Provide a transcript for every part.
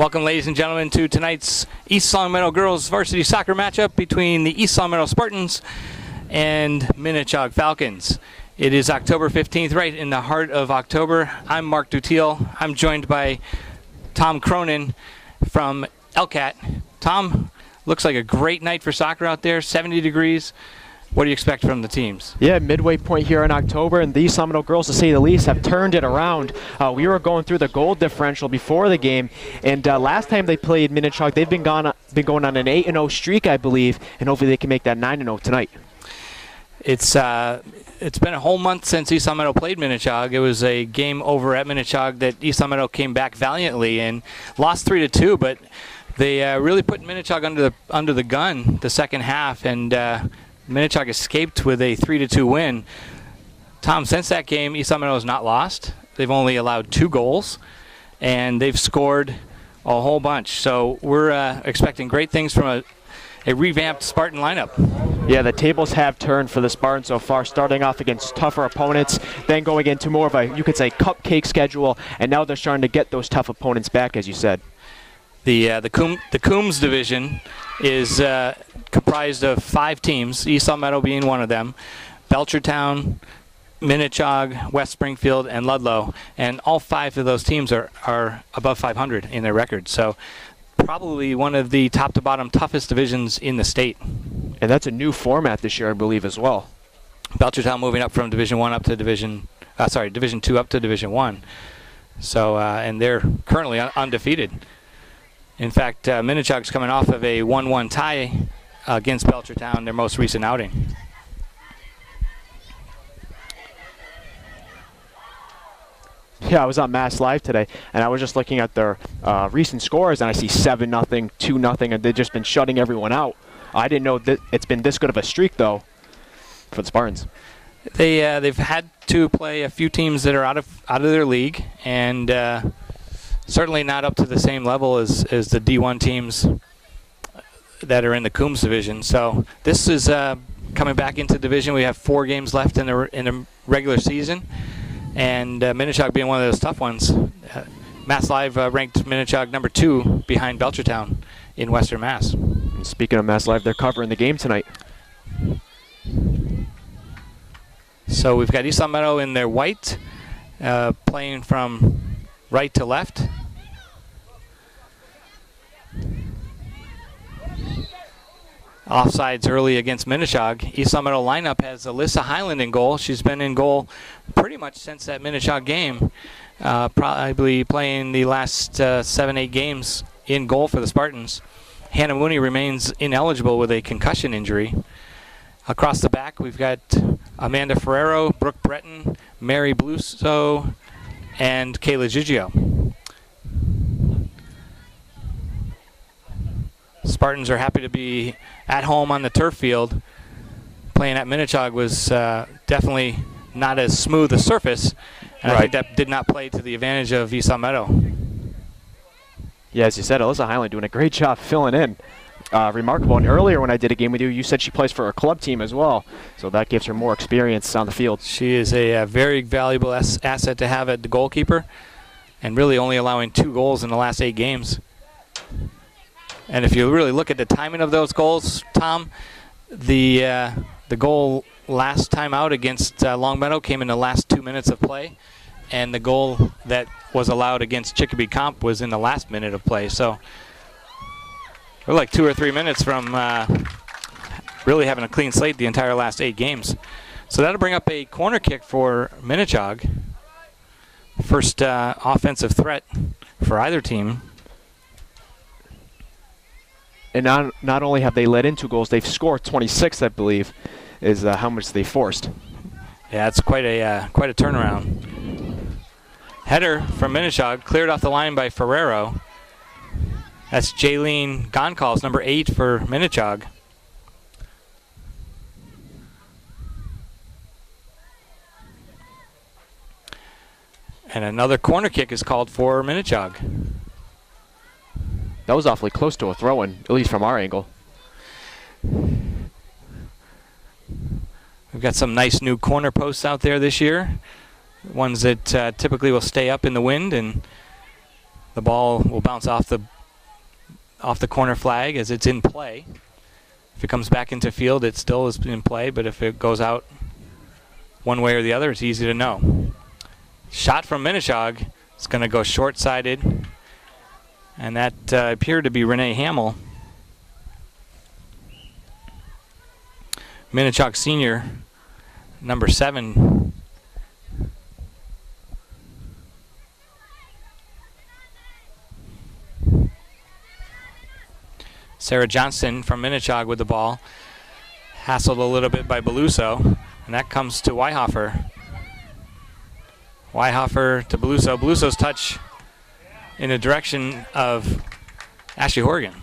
Welcome, ladies and gentlemen, to tonight's East Longmeadow girls varsity soccer matchup between the East Longmeadow Spartans and Minnechaug Falcons. It is October 15th, right in the heart of October. I'm Mark Dutiel. I'm joined by Tom Cronin from LCAT. Tom, looks like a great night for soccer out there, 70 degrees. What do you expect from the teams? Yeah, midway point here in October, and the East Longmeadow girls, to say the least, have turned it around. We were going through the goal differential before the game, and last time they played Minnechaug, they've been going on an 8-0 streak, I believe, and hopefully they can make that 9-0 tonight. It's been a whole month since East Longmeadow played Minnechaug. It was a game over at Minnechaug that East Longmeadow came back valiantly and lost 3-2, but they really put Minnechaug under the gun the second half, and Minnechaug escaped with a 3-2 win. Tom, since that game, East Longmeadow has not lost. They've only allowed 2 goals, and they've scored a whole bunch. So we're expecting great things from a revamped Spartan lineup. Yeah, the tables have turned for the Spartans so far, starting off against tougher opponents, then going into more of a, you could say, cupcake schedule, and now they're starting to get those tough opponents back, as you said. The Coombs division is comprised of 5 teams, East Longmeadow being one of them, Belchertown, Minnechaug, West Springfield, and Ludlow. And all 5 of those teams are above 500 in their record. So probably one of the top-to-bottom toughest divisions in the state. And that's a new format this year, I believe, as well. Belchertown moving up from Division 2 up to Division 1. So, and they're currently undefeated. In fact, Minnechaug's coming off of a 1-1 tie against Belchertown, their most recent outing. Yeah, I was on Mass Live today, and I was just looking at their recent scores, and I see 7-0, 2-0, and they've just been shutting everyone out. I didn't know that it's been this good of a streak, though, for the Spartans. They've had to play a few teams that are out of their league, and certainly not up to the same level as the D1 teams that are in the Coombs division. So this is coming back into division. We have 4 games left in the regular season, and Minnechaug being one of those tough ones. Mass Live ranked Minnechaug number 2 behind Belchertown in Western Mass. And speaking of Mass Live, they're covering the game tonight. So we've got East Longmeadow in their white, playing from right to left. Offsides early against Minnechaug. East Longmeadow lineup has Alyssa Highland in goal. She's been in goal pretty much since that Minnechaug game. Probably playing the last 7-8 games in goal for the Spartans. Hannah Mooney remains ineligible with a concussion injury. Across the back, we've got Amanda Ferrero, Brooke Breton, Mary Bluso, and Kayla Gigio. Spartans are happy to be at home on the turf field. Playing at Minnechaug was definitely not as smooth a surface, and I think that did not play to the advantage of East Longmeadow. Yeah, as you said, Alyssa Highland doing a great job filling in. Remarkable. And earlier when I did a game with you, you said she plays for a club team as well, so that gives her more experience on the field. She is a very valuable asset to have at the goalkeeper, and really only allowing 2 goals in the last 8 games. And if you really look at the timing of those goals, Tom, the goal last time out against Longmeadow came in the last 2 minutes of play, and the goal that was allowed against Chicopee Comp was in the last minute of play. So we're like 2 or 3 minutes from really having a clean slate the entire last 8 games. So that'll bring up a corner kick for Minnechaug. First offensive threat for either team. And not only have they let in 2 goals, they've scored 26, I believe, is how much they forced. Yeah, it's quite a turnaround. Header from Minnechaug, cleared off the line by Ferrero. That's Jaylene Goncalves, number 8 for Minnechaug. And another corner kick is called for Minnechaug. That was awfully close to a throw-in, at least from our angle. We've got some nice new corner posts out there this year. Ones that typically will stay up in the wind, and The ball will bounce off the corner flag as it's in play. If it comes back into field, it still is in play, but if it goes out one way or the other, it's easy to know. Shot from Minnechaug. It's going to go short-sided, and that appeared to be Renee Hamill. Minnechaug senior, number 7. Sarah Johnston from Minnechaug with the ball. Hassled a little bit by Beluso, and that comes to Weihofer. Weihofer to Beluso. Beluso's touch in the direction of Ashley Horgan.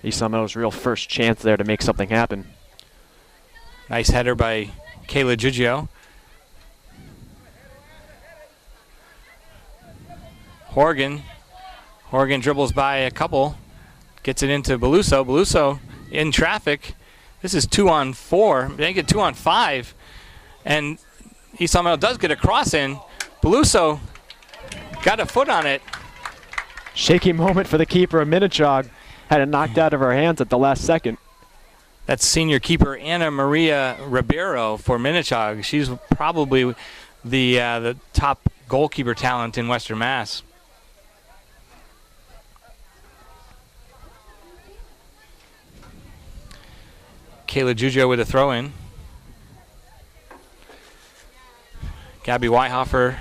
East Meadow's real first chance there to make something happen. Nice header by Kayla Giugio. Horgan dribbles by a couple, gets it into Beluso. Beluso in traffic. This is 2-on-4. They get 2-on-5, and East Meadow does get a cross in. Beluso got a foot on it. Shaky moment for the keeper of Minnechaug. Had it knocked out of her hands at the last second. That's senior keeper Anna Maria Ribeiro for Minnechaug. She's probably the top goalkeeper talent in Western Mass. Kayla Giugio with a throw-in. Gabby Weihofer.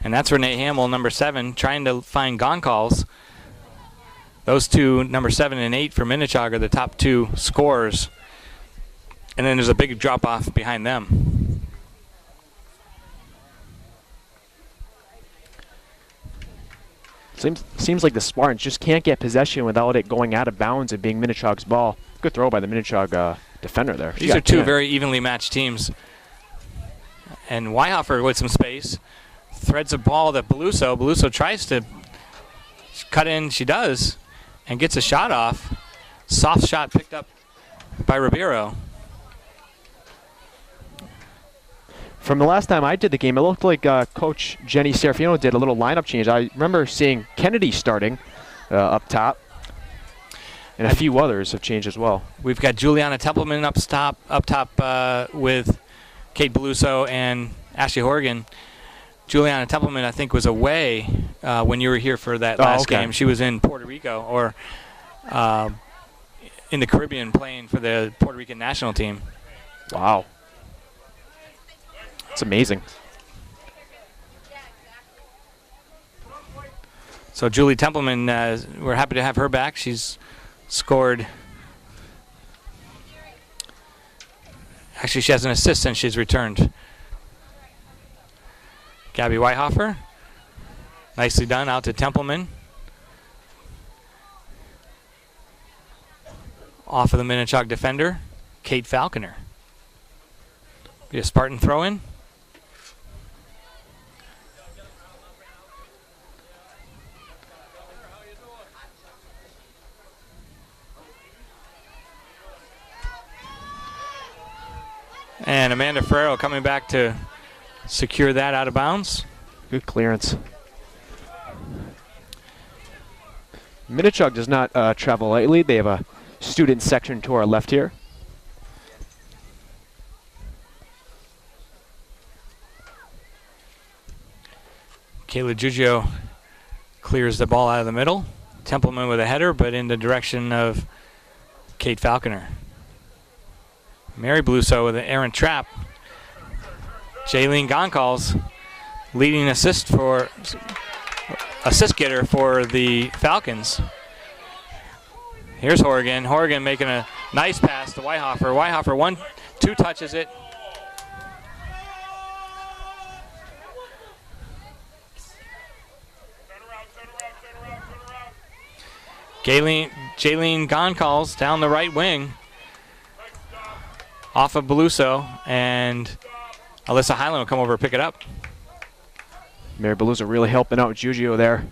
And that's Renee Hamill, number 7, trying to find Goncalves. Those two, number 7 and 8 for Minnechaug, are the top 2 scorers. And then there's a big drop-off behind them. Seems like the Spartans just can't get possession without it going out of bounds and being Minnechaug's ball. Good throw by the Minnechaug defender there. These are two very evenly matched teams. And Weihofer with some space. Threads a ball to Beluso. Beluso tries to cut in. She does. And gets a shot off. Soft shot picked up by Ribeiro. From the last time I did the game, it looked like Coach Jenny Serafino did a little lineup change. I remember seeing Kennedy starting up top. And a few others have changed as well. We've got Juliana Templeman up top with Kate Beluso and Ashley Horgan. Juliana Templeman, I think, was away when you were here for that last game. She was in Puerto Rico or in the Caribbean playing for the Puerto Rican national team. Wow. It's amazing. So Julie Templeman, we're happy to have her back. She's scored. Actually, she has an assist since she's returned. Gabby Weihofer. Nicely done out to Templeman. Off of the Minnechaug defender, Kate Falconer. Be a Spartan throw-in. And Amanda Ferrero coming back to secure that out of bounds. Good clearance. Minnechaug does not travel lightly. They have a student section to our left here. Kayla Giugio clears the ball out of the middle. Templeman with a header, but in the direction of Kate Falconer. Mary Beluso with an errant trap. Jaylene Goncalves leading assist getter for the Falcons. Here's Horgan. Horgan making a nice pass to Weihofer. Weihofer 1-2 touches it. Jaylene Goncalves down the right wing. Off of Beluso, and Alyssa Highland will come over and pick it up. Mary Beluso really helping out Giugio there.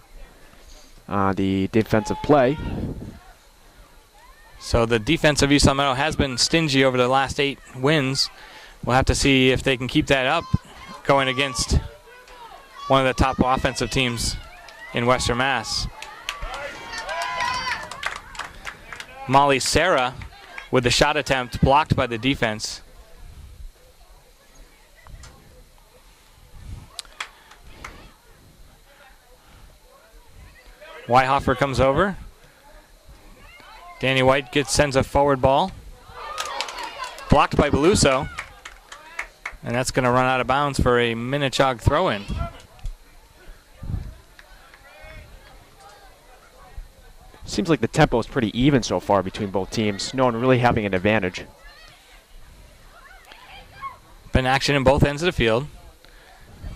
The defensive play. So the defense of East Meadow has been stingy over the last 8 wins. We'll have to see if they can keep that up going against one of the top offensive teams in Western Mass. Molly Sarah with the shot attempt blocked by the defense. Weihoffer comes over. Danny White sends a forward ball. Blocked by Beluso. And that's going to run out of bounds for a Minnechaug throw-in. Seems like the tempo is pretty even so far between both teams. No one really having an advantage. Been action in both ends of the field.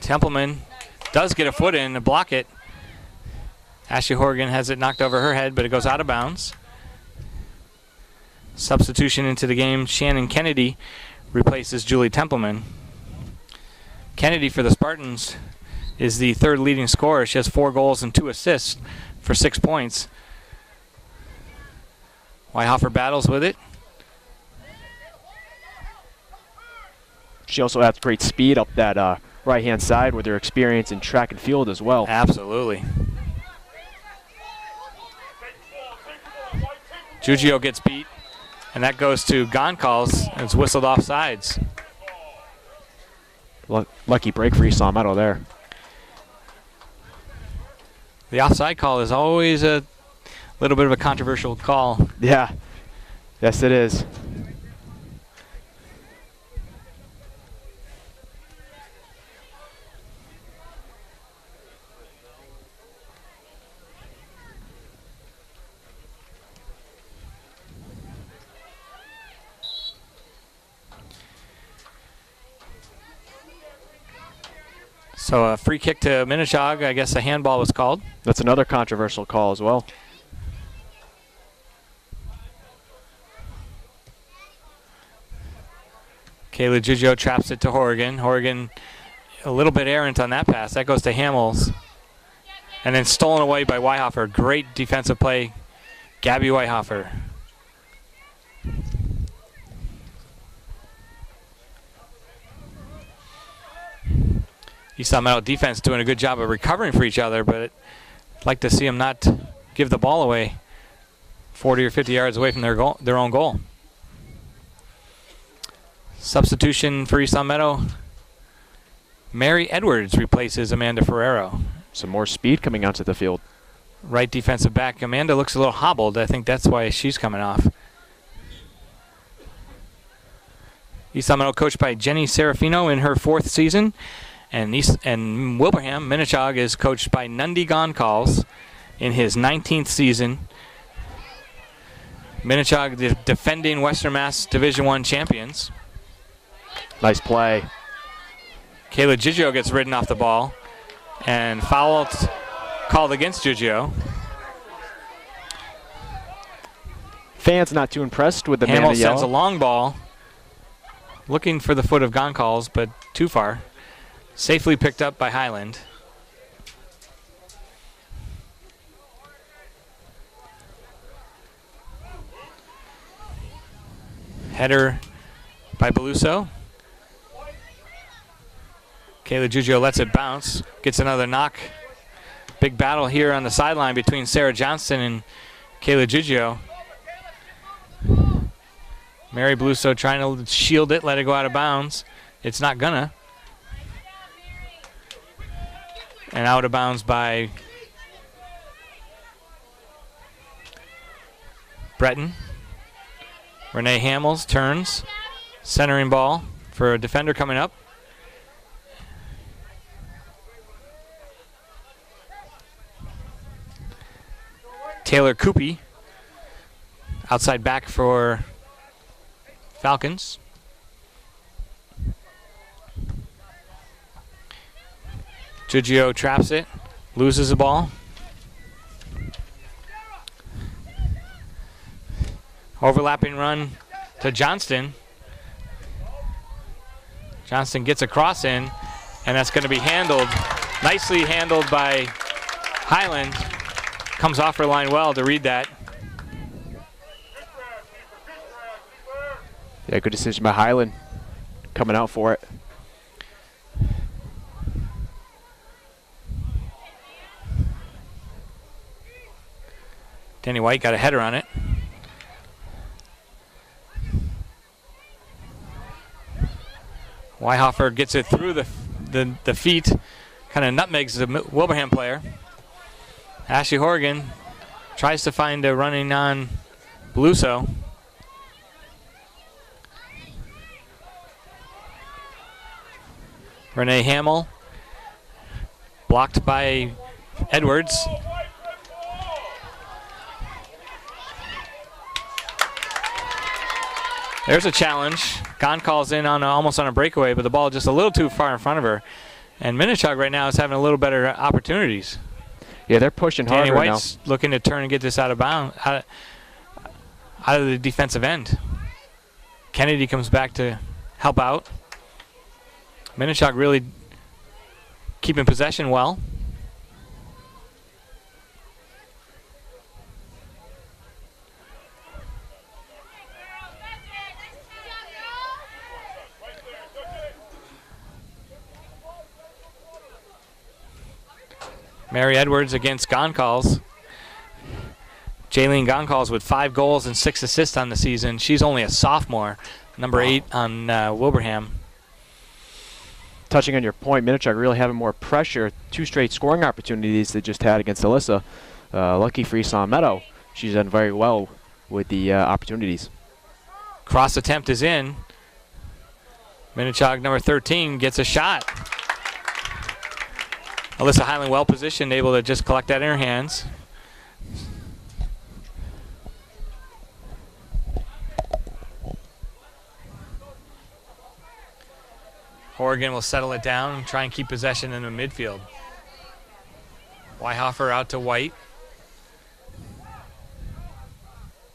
Templeman does get a foot in to block it. Ashley Horgan has it knocked over her head, but it goes out of bounds. Substitution into the game, Shannon Kennedy replaces Julie Templeman. Kennedy for the Spartans is the third leading scorer. She has 4 goals and 2 assists for 6 points. Weihoffer battles with it. She also has great speed up that right-hand side with her experience in track and field as well. Absolutely. Giugio gets beat, and that goes to Goncalves, and it's whistled off sides. Lucky break for East Long Meadow there. The offside call is always a little bit of a controversial call. Yeah, yes it is. So a free kick to Minnechaug. I guess a handball was called. That's another controversial call as well. Kayla Giugio traps it to Horgan. Horgan a little bit errant on that pass. That goes to Hamels. And then stolen away by Weihoffer. Great defensive play. Gabby Weihoffer. East Long Meadow defense doing a good job of recovering for each other, but I'd like to see them not give the ball away 40 or 50 yards away from their own goal. Substitution for East Long Meadow. Mary Edwards replaces Amanda Ferrero. Some more speed coming onto the field. Right defensive back. Amanda looks a little hobbled. I think that's why she's coming off. East Long Meadow coached by Jenny Serafino in her 4th season. And Wilbraham, Minnechaug, is coached by Nundy Goncalves in his 19th season. Minnechaug, the defending Western Mass Division I champions. Nice play. Kayla Giugio gets ridden off the ball. And foul called against Giugio. Fans not too impressed with the man in Hamel yellow. sends a long ball. Looking for the foot of Goncalves, but too far. Safely picked up by Highland. Header by Beluso. Kayla Giugio lets it bounce. Gets another knock. Big battle here on the sideline between Sarah Johnston and Kayla Giugio. Mary Beluso trying to shield it, let it go out of bounds. It's not gonna. And out of bounds by Breton. Renee Hamels turns. Centering ball for a defender coming up. Taylor Coopy. Outside back for Falcons. Giugio traps it, loses the ball. Overlapping run to Johnston. Johnston gets a cross in, and that's going to be handled. Nicely handled by Highland. Comes off her line well to read that. Yeah, good decision by Highland. Coming out for it. Danny White got a header on it. Weihoffer gets it through the feet, kind of nutmegs the Wilbraham player. Ashley Horgan tries to find a running on Beluso. Renee Hamill blocked by Edwards. There's a challenge. Gon calls in on almost on a breakaway, but the ball just a little too far in front of her. And Minnechaug right now is having a little better opportunities. Yeah, they're pushing harder now. Danny White's looking to turn and get this out of bounds, out of the defensive end. Kennedy comes back to help out. Minnechaug really keeping possession well. Mary Edwards against Goncalves. Jaylene Goncalves with 5 goals and 6 assists on the season. She's only a sophomore, number 8 on Wilbraham. Touching on your point, Minnechaug really having more pressure. 2 straight scoring opportunities they just had against Alyssa. Lucky for Easton Meadow. She's done very well with the opportunities. Cross attempt is in. Minnechaug number 13 gets a shot. Alyssa Highland well positioned, able to just collect that in her hands. Horgan will settle it down and try and keep possession in the midfield. Weihoffer out to White.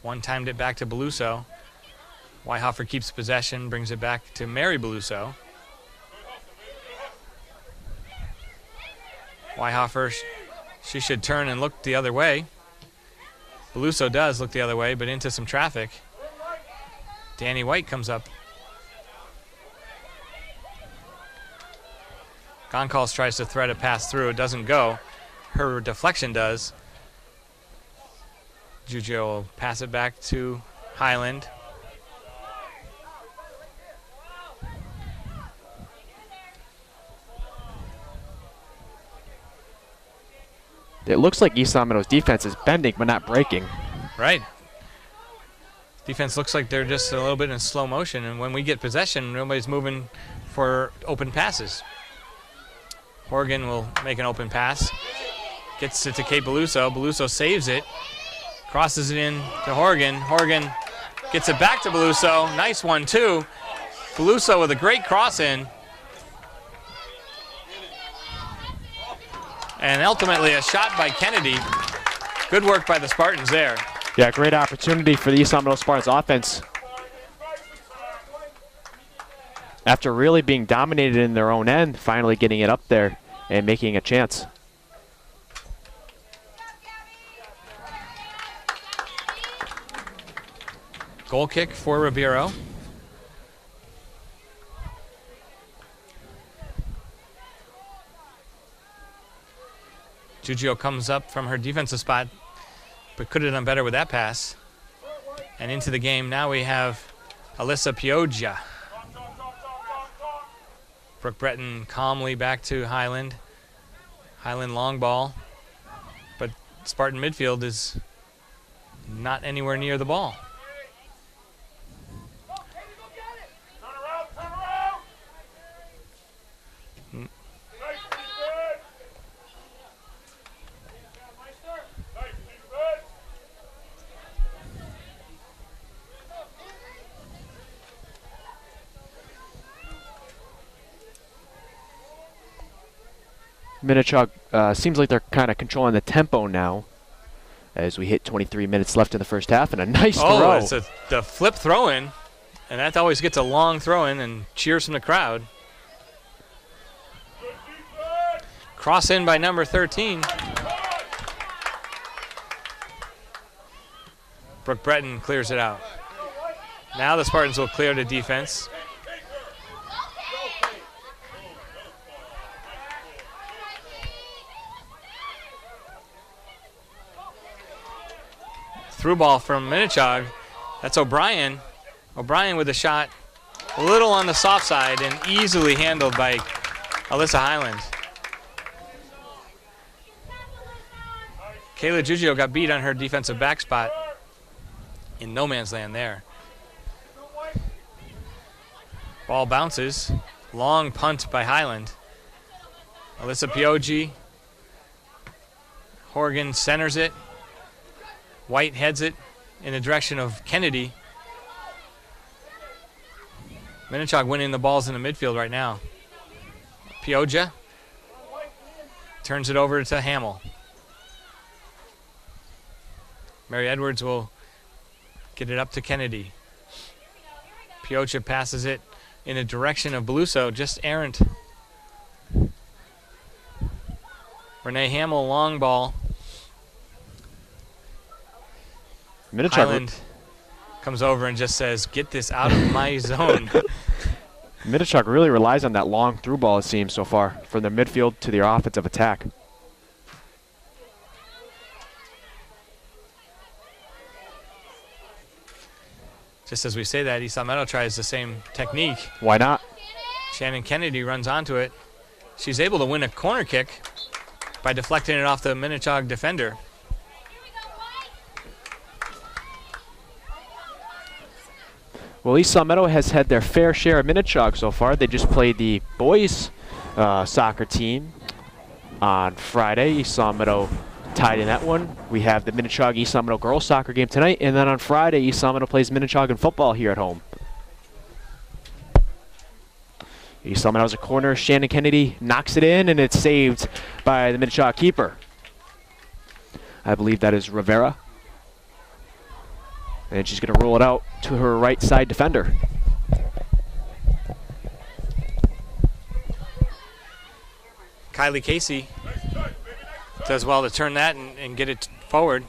One-timed it back to Beluso. Weihoffer keeps possession, brings it back to Mary Beluso. Weihoffer, she should turn and look the other way. Beluso does look the other way, but into some traffic. Danny White comes up. Goncalves tries to thread a pass through. It doesn't go. Her deflection does. Juju will pass it back to Highland. It looks like East Meadow's defense is bending but not breaking. Right. Defense looks like they're just a little bit in slow motion, and when we get possession, nobody's moving for open passes. Horgan will make an open pass. Gets it to Kate Beluso. Beluso saves it. Crosses it in to Horgan. Horgan gets it back to Beluso. Nice one, too. Beluso with a great cross in. And ultimately a shot by Kennedy. Good work by the Spartans there. Yeah, great opportunity for the East Meadow Spartans offense. After really being dominated in their own end, finally getting it up there and making a chance. Goal kick for Ribeiro. Giugio comes up from her defensive spot, but could have done better with that pass. And into the game now we have Alyssa Pioggia. Brooke Breton calmly back to Highland. Highland long ball, but Spartan midfield is not anywhere near the ball. Minnechaug seems like they're kind of controlling the tempo now as we hit 23 minutes left in the first half, and a nice throw. Oh, it's the flip throw-in, and that always gets a long throw-in and cheers from the crowd. Cross in by number 13. Brooke Breton clears it out. Now the Spartans will clear the defense. through ball from Minnechaug. That's O'Brien. O'Brien with a shot a little on the soft side and easily handled by Alyssa Highland. Kayla Giugio got beat on her defensive back spot. In no man's land there. Ball bounces. Long punt by Highland. Alyssa Pioggi. Horgan centers it. White heads it in the direction of Kennedy. Minnechaug winning the balls in the midfield right now. Pioggia turns it over to Hamill. Mary Edwards will get it up to Kennedy. Pioggia passes it in the direction of Beluso, just errant. Renee Hamill, long ball. Highland comes over and just says, "Get this out of my zone." Minnechaug really relies on that long through ball, it seems, so far, from their midfield to their offensive attack. Just as we say that, East Meadow tries the same technique. Why not? Shannon Kennedy runs onto it. She's able to win a corner kick by deflecting it off the Minnechaug defender. Well, East Meadow has had their fair share of Minnechaug so far. They just played the boys soccer team on Friday. East Meadow tied in that one. We have the Minnechaug East Meadow girls soccer game tonight, and then on Friday, East Meadow plays Minnechaug in football here at home. East Meadow has a corner. Shannon Kennedy knocks it in, and it's saved by the Minnechaug keeper. I believe that is Rivera. And she's going to roll it out to her right side defender. Kylie Casey does well to turn that and get it forward.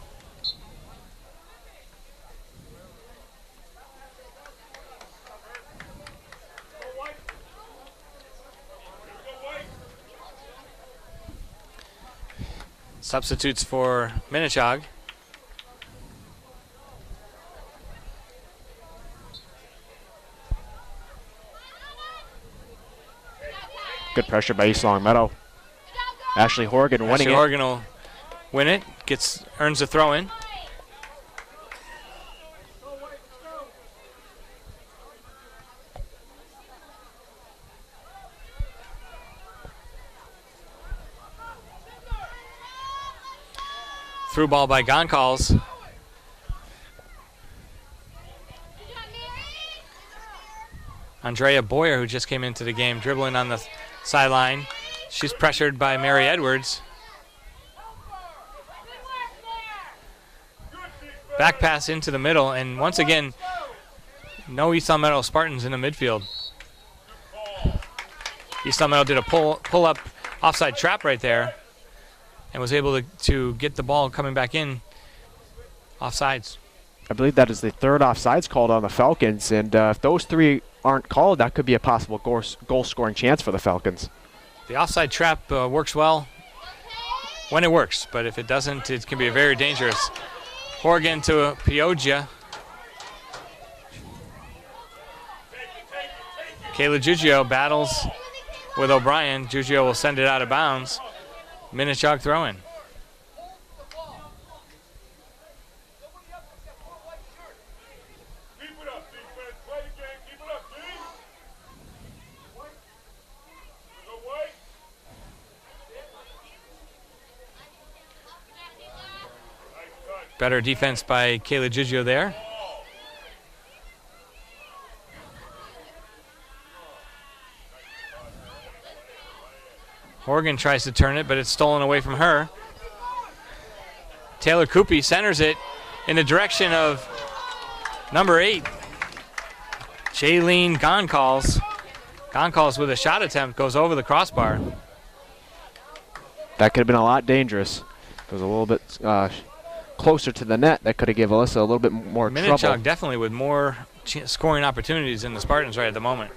Substitutes for Minnechaug. Good pressure by East Long Meadow. Ashley Horgan winning it. Ashley Horgan will win it. Earns the throw in. Through ball by Goncalves. Andrea Boyer, who just came into the game, dribbling on the sideline. She's pressured by Mary Edwards. Back pass into the middle, and once again, no East Meadow Spartans in the midfield. East Meadow did a pull-up offside trap right there and was able to get the ball coming back in offsides. I believe that is the third offsides called on the Falcons, and if those three aren't called, that could be a possible goal-scoring chance for the Falcons. The offside trap works well when it works, but if it doesn't, it can be very dangerous. Horgan to Pioggia. Kayla Giugio battles with O'Brien. Giugio will send it out of bounds. Minnechaug throw-in. Better defense by Kayla Giugio there. Horgan tries to turn it, but it's stolen away from her. Taylor Coopy centers it in the direction of number 8, Jaylene Goncalves. Goncalves with a shot attempt goes over the crossbar. That could have been a lot dangerous. It was a little bit closer to the net. That could have given Alyssa a little bit more trouble. Minnechaug definitely with more scoring opportunities than the Spartans right at the moment.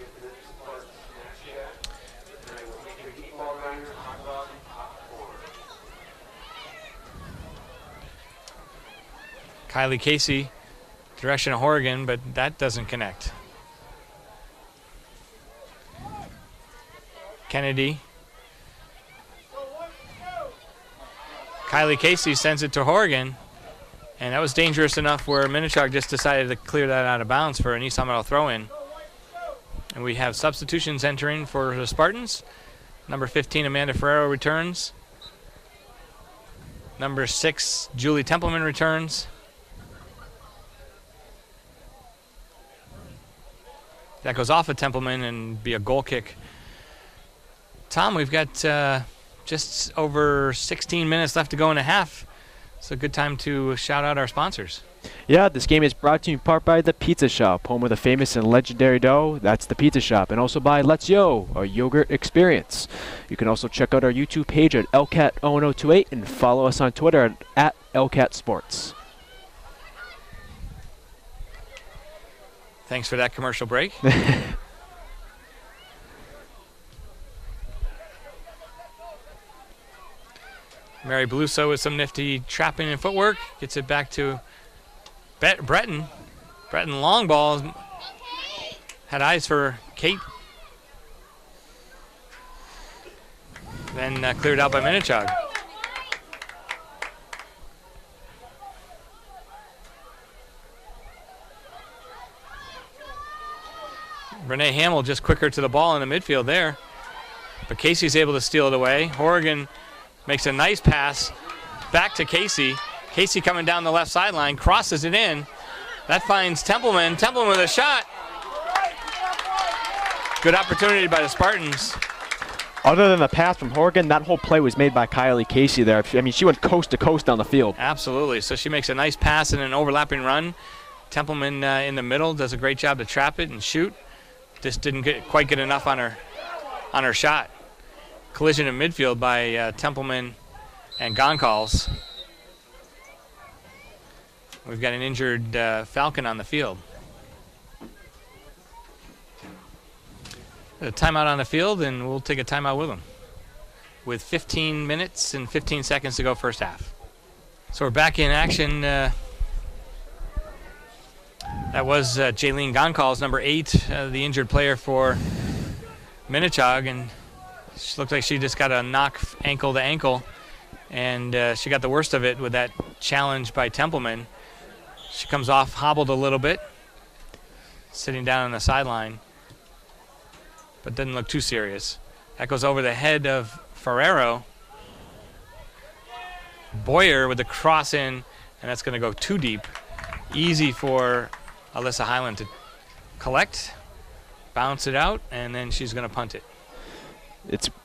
Kylie Casey, direction of Horrigan, but that doesn't connect. Kennedy. Kylie Casey sends it to Horrigan, and that was dangerous enough where Minnechaug just decided to clear that out of bounds for an East Summit throw-in. And we have substitutions entering for the Spartans. Number 15, Amanda Ferrero returns. Number 6, Julie Templeman returns. That goes off of Templeman and be a goal kick. Tom, we've got just over 16 minutes left to go in a half. It's a good time to shout out our sponsors. Yeah, this game is brought to you in part by The Pizza Shop, home of the famous and legendary dough. That's The Pizza Shop. And also by Let's Yo, a yogurt experience. You can also check out our YouTube page at LCAT0028 and follow us on Twitter at LCATSports. Thanks for that commercial break. Mary Beluso with some nifty trapping and footwork. Gets it back to Breton. Breton long ball. Had eyes for Kate. Then cleared out by Minnechaug. Renee Hamill just quicker to the ball in the midfield there. But Casey's able to steal it away. Horrigan makes a nice pass back to Casey. Casey coming down the left sideline, crosses it in. That finds Templeman. Templeman with a shot. Good opportunity by the Spartans. Other than the pass from Horrigan, that whole play was made by Kylie Casey there. I mean, she went coast to coast down the field. Absolutely. So she makes a nice pass and an overlapping run. Templeman in the middle does a great job to trap it and shoot. Just didn't quite get enough on her shot. Collision in midfield by Templeman and Goncalves. We've got an injured Falcon on the field. A timeout on the field, and we'll take a timeout with them. With 15 minutes and 15 seconds to go first half. So we're back in action. That was Jaylene Goncalves, number 8, the injured player for Minnechaug, and she looked like she just got a knock ankle to ankle, and she got the worst of it with that challenge by Templeman. She comes off hobbled a little bit, sitting down on the sideline, but doesn't look too serious. That goes over the head of Ferrero. Boyer with the cross in, and that's going to go too deep. Easy for Alyssa Highland to collect, bounce it out, and then she's going to punt it.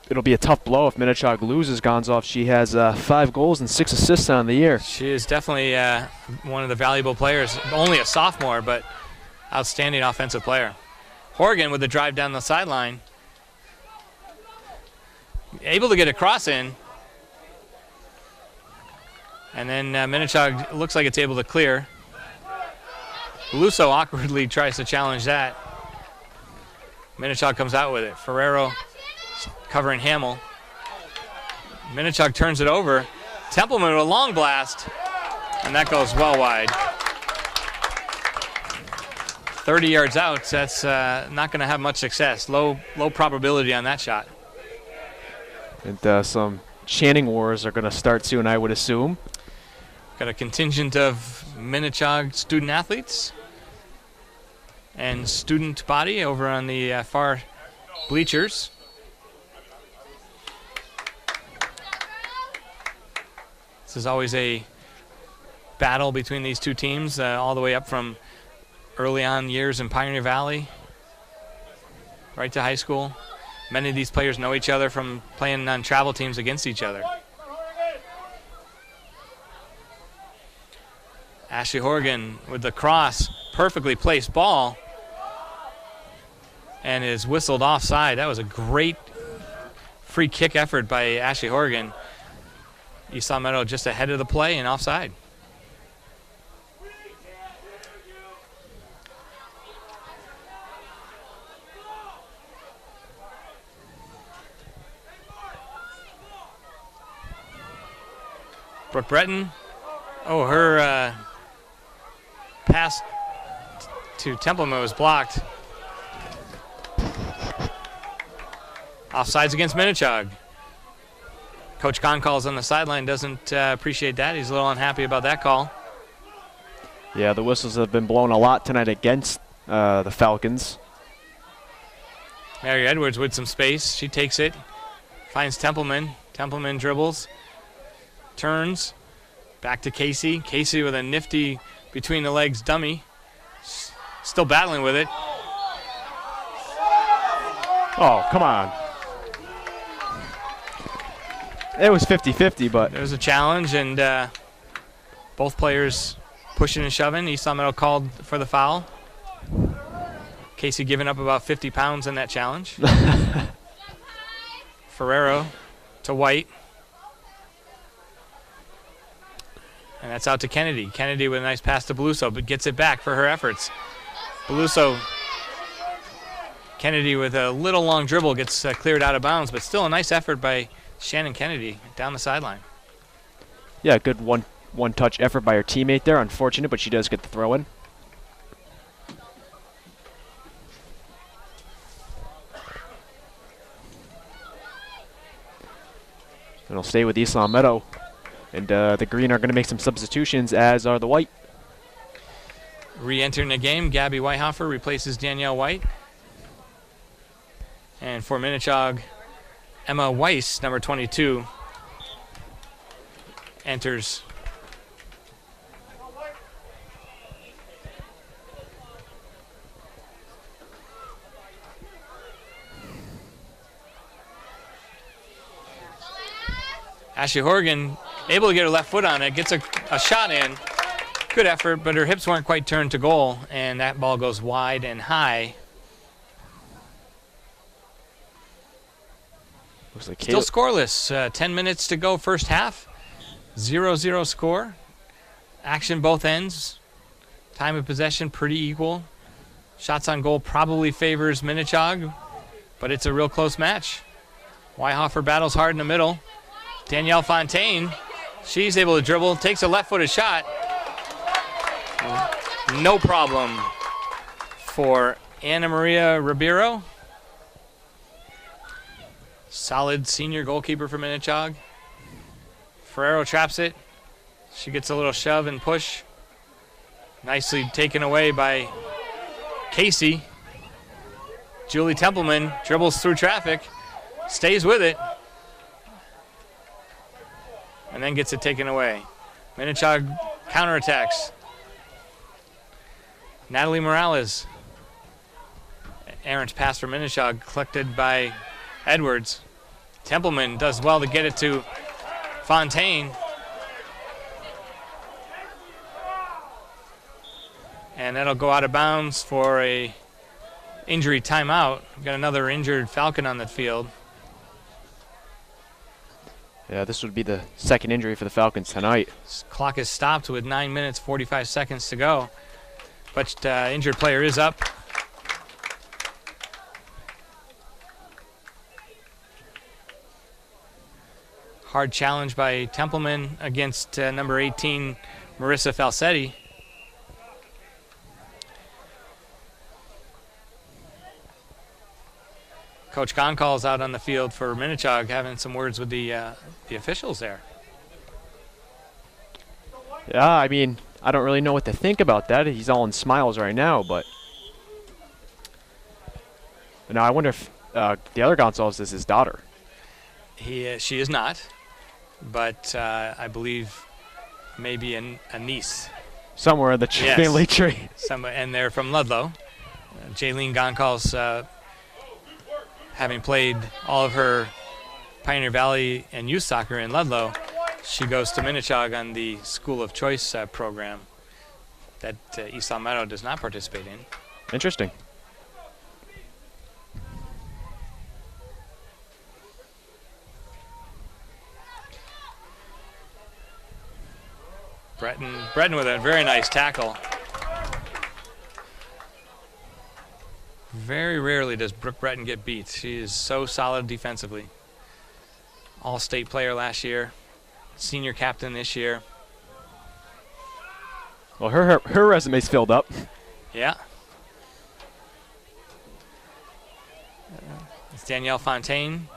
It'll be a tough blow if Minnechaug loses Gonzalez. She has 5 goals and 6 assists on the year. She is definitely one of the valuable players. Only a sophomore, but outstanding offensive player. Horrigan with the drive down the sideline. Able to get a cross in. And then Minnechaug looks like it's able to clear. Beluso awkwardly tries to challenge that. Minnechaug comes out with it. Ferrero covering Hamill. Minnechaug turns it over. Templeman with a long blast, and that goes well wide. 30 yards out, that's not going to have much success. Low probability on that shot. And some chanting wars are going to start soon, I would assume. Got a contingent of Minnechaug student athletes and student body over on the far bleachers. This is always a battle between these two teams, all the way up from early on years in Pioneer Valley, right to high school. Many of these players know each other from playing on travel teams against each other. Ashley Horrigan with the cross, perfectly placed ball, and is whistled offside. That was a great free kick effort by Ashley Horrigan. East Meadow just ahead of the play and offside. Brooke Breton. Oh, her pass to Templeman was blocked. Offsides against Minnechaug. Coach Goncalves on the sideline doesn't appreciate that. He's a little unhappy about that call. Yeah, the whistles have been blown a lot tonight against the Falcons. Mary Edwards with some space. She takes it, finds Templeman. Templeman dribbles, turns, back to Casey. Casey with a nifty between the legs dummy. Still battling with it. Oh, come on. It was 50-50, but There's a challenge, and both players pushing and shoving. East Long Meadow called for the foul. Casey giving up about 50 pounds in that challenge. Ferrero to White. And that's out to Kennedy. Kennedy with a nice pass to Beluso, but gets it back for her efforts. Beluso, Kennedy with a little long dribble gets cleared out of bounds, but still a nice effort by Shannon Kennedy down the sideline. yeah, good one-touch effort by her teammate there. Unfortunate, but she does get the throw in. And it'll stay with East Long Meadow. And the green are going to make some substitutions, as are the white. Re-entering the game, Gabby Whitehofer replaces Danielle White. And for Minnechaug, Emma Weiss, number 22, enters. Ashley Horgan able to get her left foot on it, gets a shot in. Good effort, but her hips weren't quite turned to goal, and that ball goes wide and high. Looks like Still scoreless. 10 minutes to go first half. 0-0 score. Action both ends. Time of possession pretty equal. Shots on goal probably favors Minnechaug, but it's a real close match. Whitehofer battles hard in the middle. Danielle Fontaine, she's able to dribble, takes a left-footed shot. No problem for Ana Maria Ribeiro. Solid senior goalkeeper for Minnechaug. Ferrero traps it. She gets a little shove and push. Nicely taken away by Casey. Julie Templeman dribbles through traffic, stays with it, and then gets it taken away. Minnechaug counterattacks. Natalie Morales. Errant pass for Minnechaug, collected by Edwards. Templeman does well to get it to Fontaine. And that'll go out of bounds for a injury timeout. We've got another injured Falcon on the field. Yeah, this would be the second injury for the Falcons tonight. Clock is stopped with 9 minutes, 45 seconds to go. But injured player is up. Hard challenge by Templeman against number 18, Marissa Falsetti. Coach Goncalves out on the field for Minnechaug, having some words with the officials there. Yeah, I mean, I don't really know what to think about that. He's all in smiles right now, but now I wonder if the other Goncalves is his daughter. She is not, but I believe maybe a niece. Somewhere in the family tree. And they're from Ludlow. Jaylene Goncalves, having played all of her Pioneer Valley and youth soccer in Ludlow, she goes to Minnechaug on the School of Choice program that East Long Meadow does not participate in. Interesting. Breton with a very nice tackle. Very rarely does Brooke Breton get beat. She is so solid defensively. All-state player last year, senior captain this year. Well, her resume's filled up. Yeah. It's Danielle Fontaine.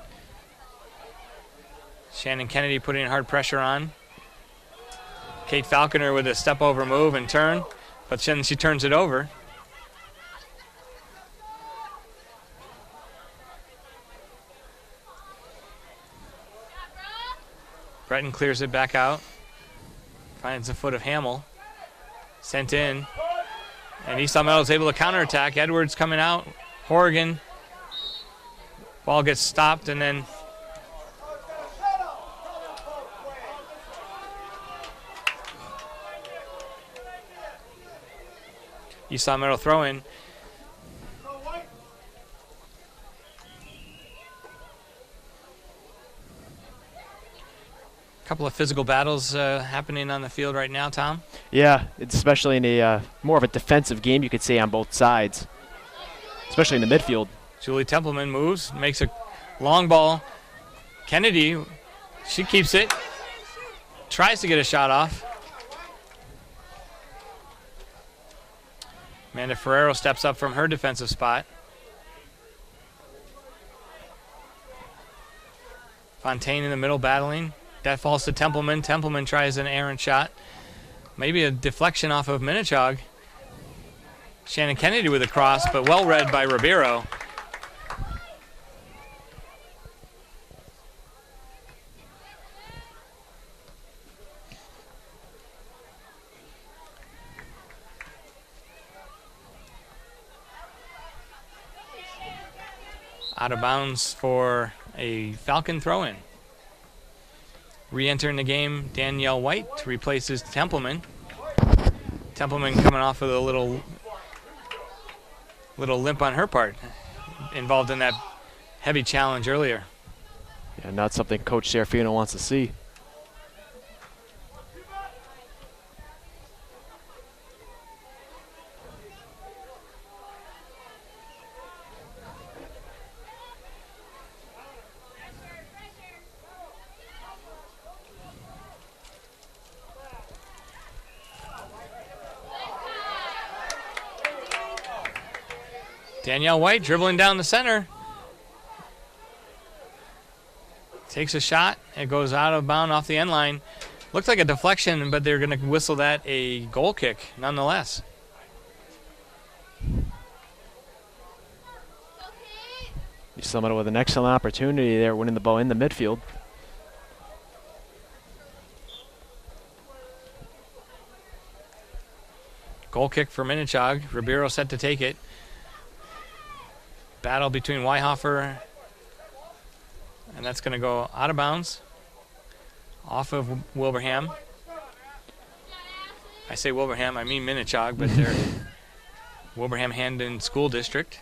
Shannon Kennedy putting hard pressure on. Kate Falconer with a step over move and turn, but then she turns it over. Breton clears it back out. Finds the foot of Hamill. Sent in. And East Long Meadow is able to counterattack. Edwards coming out. Horrigan. Ball gets stopped and then East Long Meadow throw in. Couple of physical battles happening on the field right now, Tom. Yeah, it's especially in a more of a defensive game, you could say, on both sides, especially in the midfield. Julie Templeman moves, makes a long ball. Kennedy, she keeps it, tries to get a shot off. Amanda Ferrero steps up from her defensive spot. Fontaine in the middle battling. That falls to Templeman. Templeman tries an errant shot. Maybe a deflection off of Minnechaug. Shannon Kennedy with a cross, but well read by Ribeiro. Out of bounds for a Falcon throw-in. Re-entering the game, Danielle White replaces Templeman. Templeman coming off with a little limp on her part, involved in that heavy challenge earlier. Yeah, not something Coach Serafino wants to see. Danielle White dribbling down the center. Takes a shot. It goes out of bounds off the end line. Looked like a deflection, but they're going to whistle that a goal kick nonetheless. You sum it with an excellent opportunity there, winning the ball in the midfield. Goal kick for Minnechaug. Ribeiro set to take it. Battle between Weihofer, and that's going to go out of bounds, off of Wilbraham. I say Wilbraham, I mean Minnechaug, but they're Wilbraham Handon School District.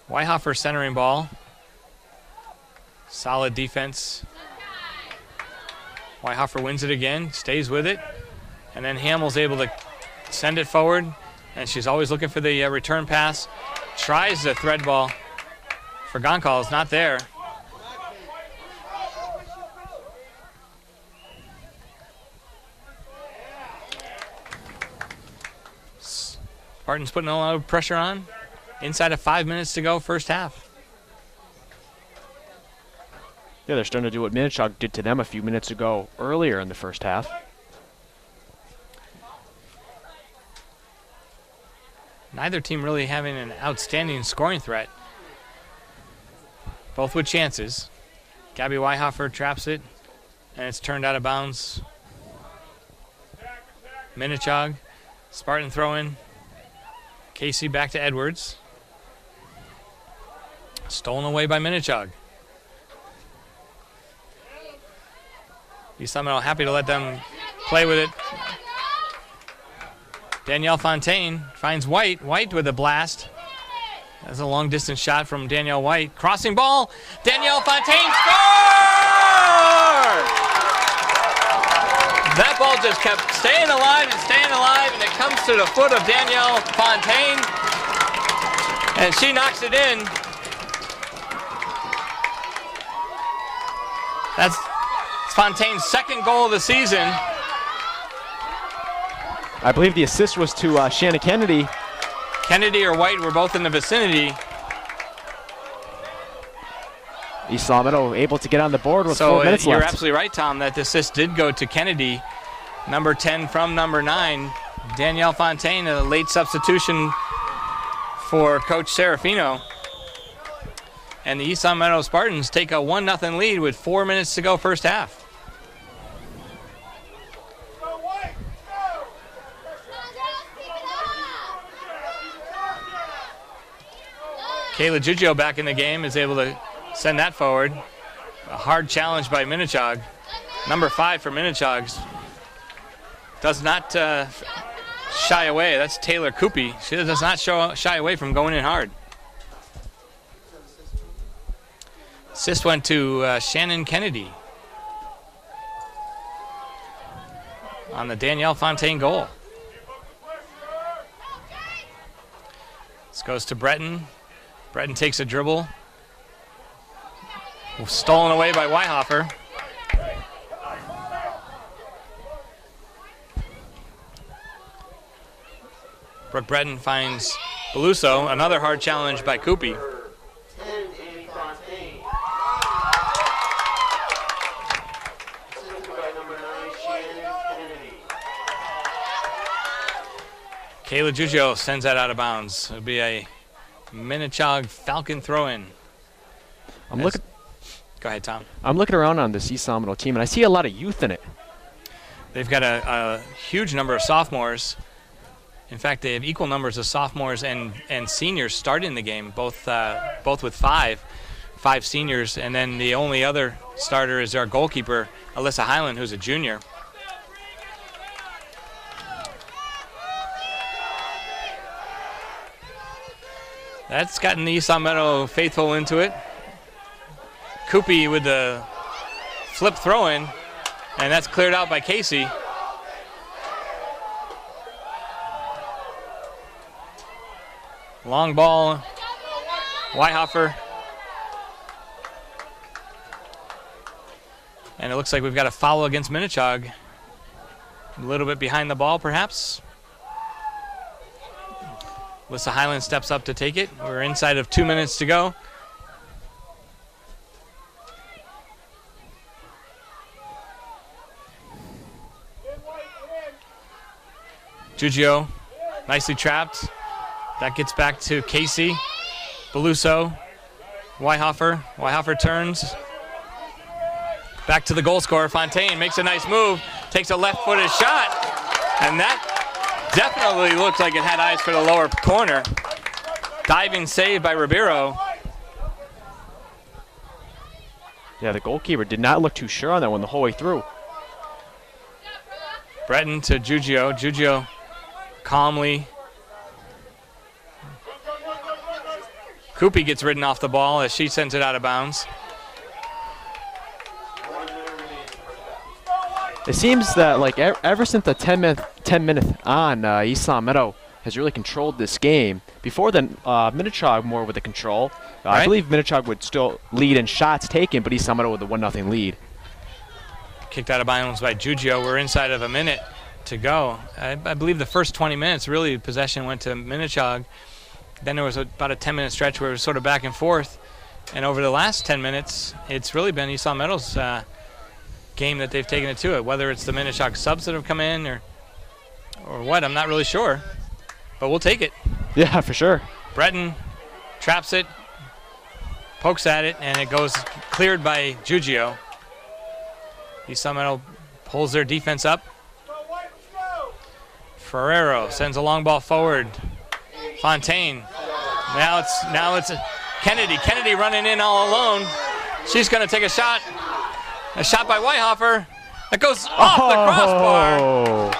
Weihofer centering ball. Solid defense. Weihofer wins it again, stays with it, and then Hamill's able to send it forward, and she's always looking for the return pass. Tries the thread ball for Goncalves, not there. Spartans putting a lot of pressure on. Inside of 5 minutes to go, first half. Yeah, they're starting to do what Minnechaug did to them a few minutes ago earlier in the first half. Neither team really having an outstanding scoring threat. Both with chances. Gabby Weihofer traps it, and it's turned out of bounds. Minnechaug, Spartan throw-in. Casey back to Edwards. Stolen away by Minnechaug. East Long Meadow happy to let them play with it. Danielle Fontaine finds White. White with a blast. That's a long distance shot from Danielle White. Crossing ball. Danielle Fontaine scores! That ball just kept staying alive, and it comes to the foot of Danielle Fontaine. And she knocks it in. That's Fontaine's second goal of the season. I believe the assist was to Shannon Kennedy. Kennedy or White were both in the vicinity. East Long Meadow able to get on the board with 4 minutes you're left. absolutely right, Tom, that the assist did go to Kennedy, number 10 from number 9. Danielle Fontaine, a late substitution for Coach Serafino. And the East Long Meadow Spartans take a 1-0 lead with 4 minutes to go first half. Kayla Giugio back in the game is able to send that forward. A hard challenge by Minnechaug. Number 5 for Minnechaug does not shy away. That's Taylor Coopy. She does not shy away from going in hard. Assist went to Shannon Kennedy on the Danielle Fontaine goal. This goes to Breton. Breton takes a dribble. Stolen away by Weihofer. Brooke Breton finds Beluso. Another hard challenge by Coopy. Kayla Giugio sends that out of bounds. It'll be a Minnechaug Falcon throw-in. Go ahead, Tom. I'm looking around on this East Long Meadow team, and I see a lot of youth in it. They've got a huge number of sophomores. In fact, they have equal numbers of sophomores and seniors starting the game, both with five seniors, and then the only other starter is our goalkeeper, Alyssa Highland, who's a junior. That's gotten the East Long Meadow faithful into it. Coopy with the flip throw-in, and that's cleared out by Casey. Long ball, Weihofer. And it looks like we've got a foul against Minnechaug. A little bit behind the ball, perhaps. Alyssa Highland steps up to take it. We're inside of 2 minutes to go. Giugio, nicely trapped. That gets back to Casey. Beluso, Weihofer. Weihofer turns. Back to the goal scorer. Fontaine makes a nice move. Takes a left-footed shot. And that definitely looked like it had eyes for the lower corner. Diving save by Ribeiro. Yeah, the goalkeeper did not look too sure on that one the whole way through. Breton to Giugio. Giugio calmly. Coopy gets ridden off the ball as she sends it out of bounds. It seems that like ever since the 10 minute on, East Long Meadow has really controlled this game. Before then, Minnechaug more with the control. Right. I believe Minnechaug would still lead in shots taken, but East Long Meadow with a 1-0 lead. Kicked out of bounds by Giugio. We're inside of a minute to go. I believe the first 20 minutes, really, possession went to Minnechaug. Then there was about a 10-minute stretch where it was sort of back and forth. And over the last 10 minutes, it's really been East Long Meadow's game that they've taken it to it. Whether it's the Minnechaug subs that have come in or what, I'm not really sure. But we'll take it. Yeah, for sure. Breton traps it, pokes at it, and it goes cleared by Giugio. East Long Meadow pulls their defense up. Ferrero sends a long ball forward. Fontaine. Now it's Kennedy. Kennedy running in all alone. She's going to take a shot. A shot by Weihofer. That goes off the crossbar.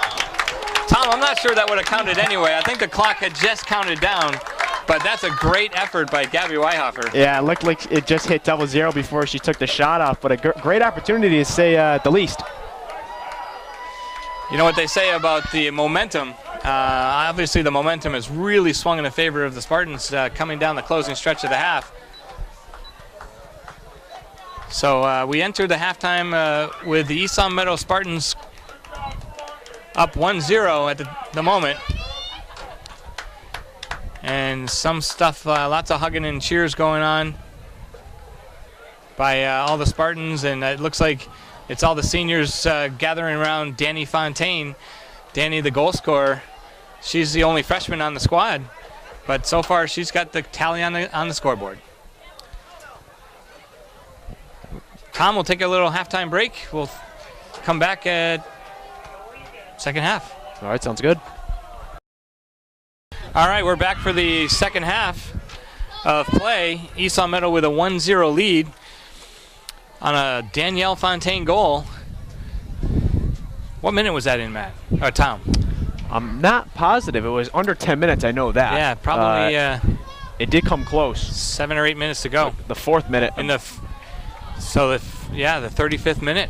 Tom, I'm not sure that would have counted anyway. I think the clock had just counted down, but that's a great effort by Gabby Weihofer. Yeah, it looked like it just hit 0-0 before she took the shot off, but a great opportunity to say the least. You know what they say about the momentum. Obviously, the momentum has really swung in the favor of the Spartans coming down the closing stretch of the half. So we entered the halftime with the East Long Meadow Spartans up 1-0 at the moment. And some stuff, lots of hugging and cheers going on by all the Spartans, and it looks like it's all the seniors gathering around Danny Fontaine. Danny, the goal scorer, she's the only freshman on the squad, but so far she's got the tally on the scoreboard. Tom, we'll take a little halftime break. We'll come back at second half. All right, sounds good. All right, we're back for the second half of play. East Long Meadow with a 1-0 lead on a Danielle Fontaine goal. What minute was that in, Matt? Or Tom? I'm not positive. It was under 10 minute, I know that. Yeah, probably. It did come close. 7 or 8 minutes to go. The fourth minute. In the 35th minute.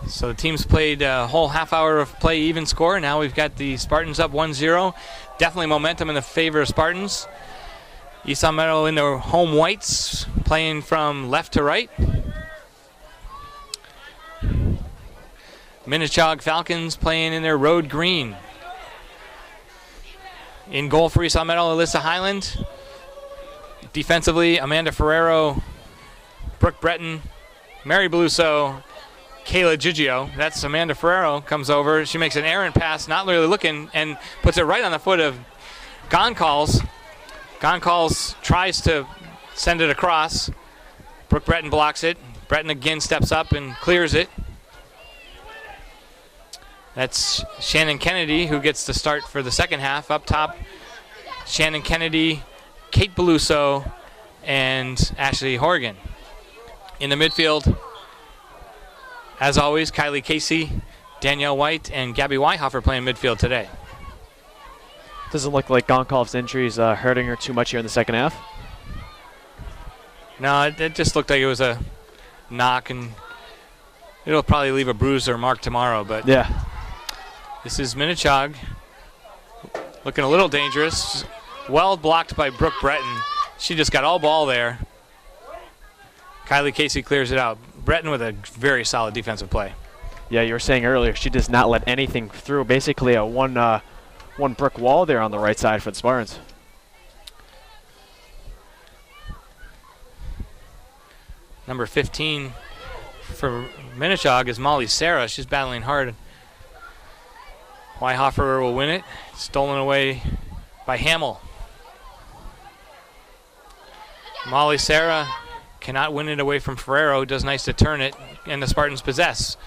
So the teams played a whole half hour of play even score. Now we've got the Spartans up 1-0. Definitely momentum in the favor of Spartans. East Long Meadow in their home whites, playing from left to right. Minnechaug Falcons playing in their road green. In goal for East Long Meadow, Alyssa Highland. Defensively, Amanda Ferrero, Brooke Breton, Mary Beluso, Kayla Gigio. That's Amanda Ferrero, comes over. She makes an errant pass, not really looking, and puts it right on the foot of Goncalves. Goncalves tries to send it across. Brooke Breton blocks it. Breton again steps up and clears it. That's Shannon Kennedy, who gets the start for the second half. Up top, Shannon Kennedy, Kate Beluso, and Ashley Horgan. In the midfield, as always, Kylie Casey, Danielle White, and Gabby Weihofer playing midfield today. Doesn't look like Goncalves' injury is hurting her too much here in the second half. No, it just looked like it was a knock, and it'll probably leave a bruise or mark tomorrow. But yeah, this is Minnechaug, looking a little dangerous. Well blocked by Brooke Breton. She just got all ball there. Kylie Casey clears it out. Breton with a very solid defensive play. Yeah, you were saying earlier she does not let anything through. Basically a one brick wall there on the right side for the Spartans. Number 15 for Minnechaug is Molly Sarah. She's battling hard. Weihofer will win it. Stolen away by Hamill. Molly Sarah cannot win it away from Ferrero. Does nice to turn it, and the Spartans possess.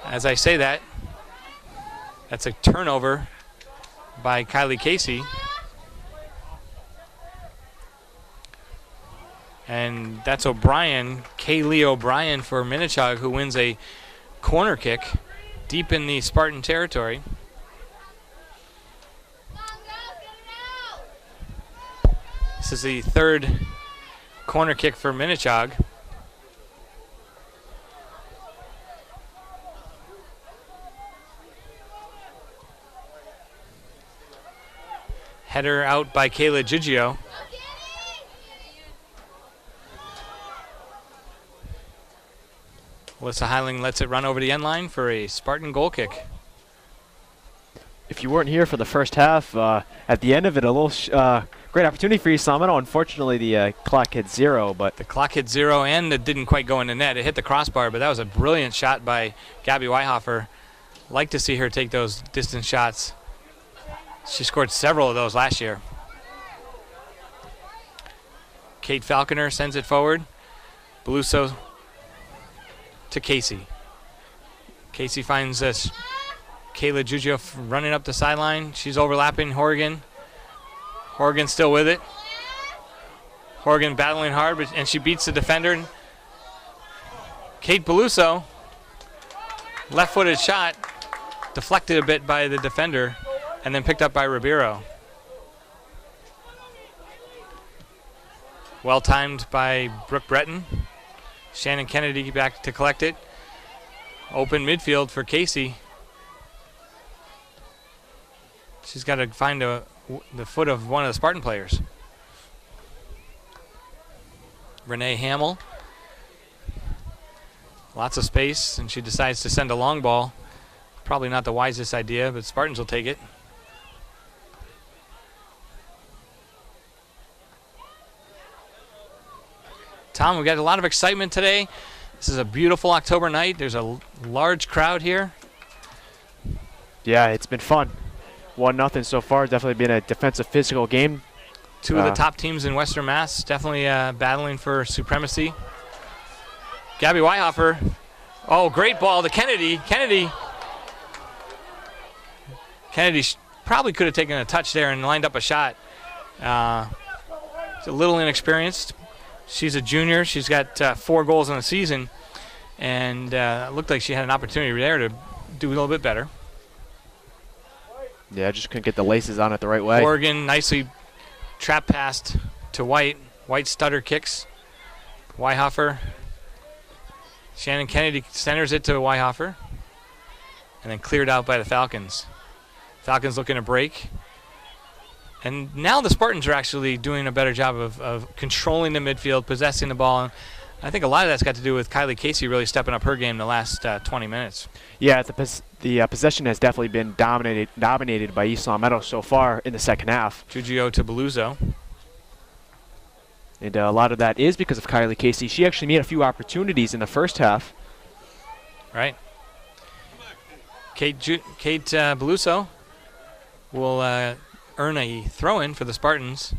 As I say that, that's a turnover by Kylie Casey. And that's O'Brien, Kaylee O'Brien for Minnechaug, who wins a corner kick deep in the Spartan territory. This is the third corner kick for Minnechaug. Header out by Kayla Gigio. Alyssa Heiling lets it run over the end line for a Spartan goal kick. If you weren't here for the first half, at the end of it, a little great opportunity for East Long Meadow. Unfortunately, the clock hit 0. But the clock hit 0, and it didn't quite go in the net. It hit the crossbar, but that was a brilliant shot by Gabby Weihofer. Like to see her take those distance shots. She scored several of those last year. Kate Falconer sends it forward. Beluso to Casey. Casey finds this Kayla Gugio running up the sideline. She's overlapping Horgan. Horgan still with it. Horgan battling hard, and she beats the defender. Kate Beluso, left-footed shot, deflected a bit by the defender, and then picked up by Ribeiro. Well timed by Brooke Breton. Shannon Kennedy back to collect it. Open midfield for Casey. She's got to find the foot of one of the Spartan players. Renee Hamill. Lots of space, and she decides to send a long ball. Probably not the wisest idea, but Spartans will take it. Tom, we've got a lot of excitement today. This is a beautiful October night. There's a large crowd here. Yeah, it's been fun. 1-0 so far. Definitely been a defensive, physical game. Two of the top teams in Western Mass definitely battling for supremacy. Gabby Weihofer. Oh, great ball to Kennedy. Kennedy probably could have taken a touch there and lined up a shot. She's a little inexperienced. She's a junior. She's got 4 goals in the season. And it looked like she had an opportunity there to do a little bit better. Yeah, just couldn't get the laces on it the right way. Oregon nicely trap passed to White. White stutter kicks. Weihofer. Shannon Kennedy centers it to Weihofer. And then cleared out by the Falcons. Falcons looking to break. And now the Spartans are actually doing a better job of controlling the midfield, possessing the ball. And I think a lot of that's got to do with Kylie Casey really stepping up her game the last 20 minutes. Yeah, the possession has definitely been dominated by East Long Meadow so far in the second half. Giugio to Beluso. And a lot of that is because of Kylie Casey. She actually made a few opportunities in the first half. Right. Kate Beluso will earn a throw-in for the Spartans.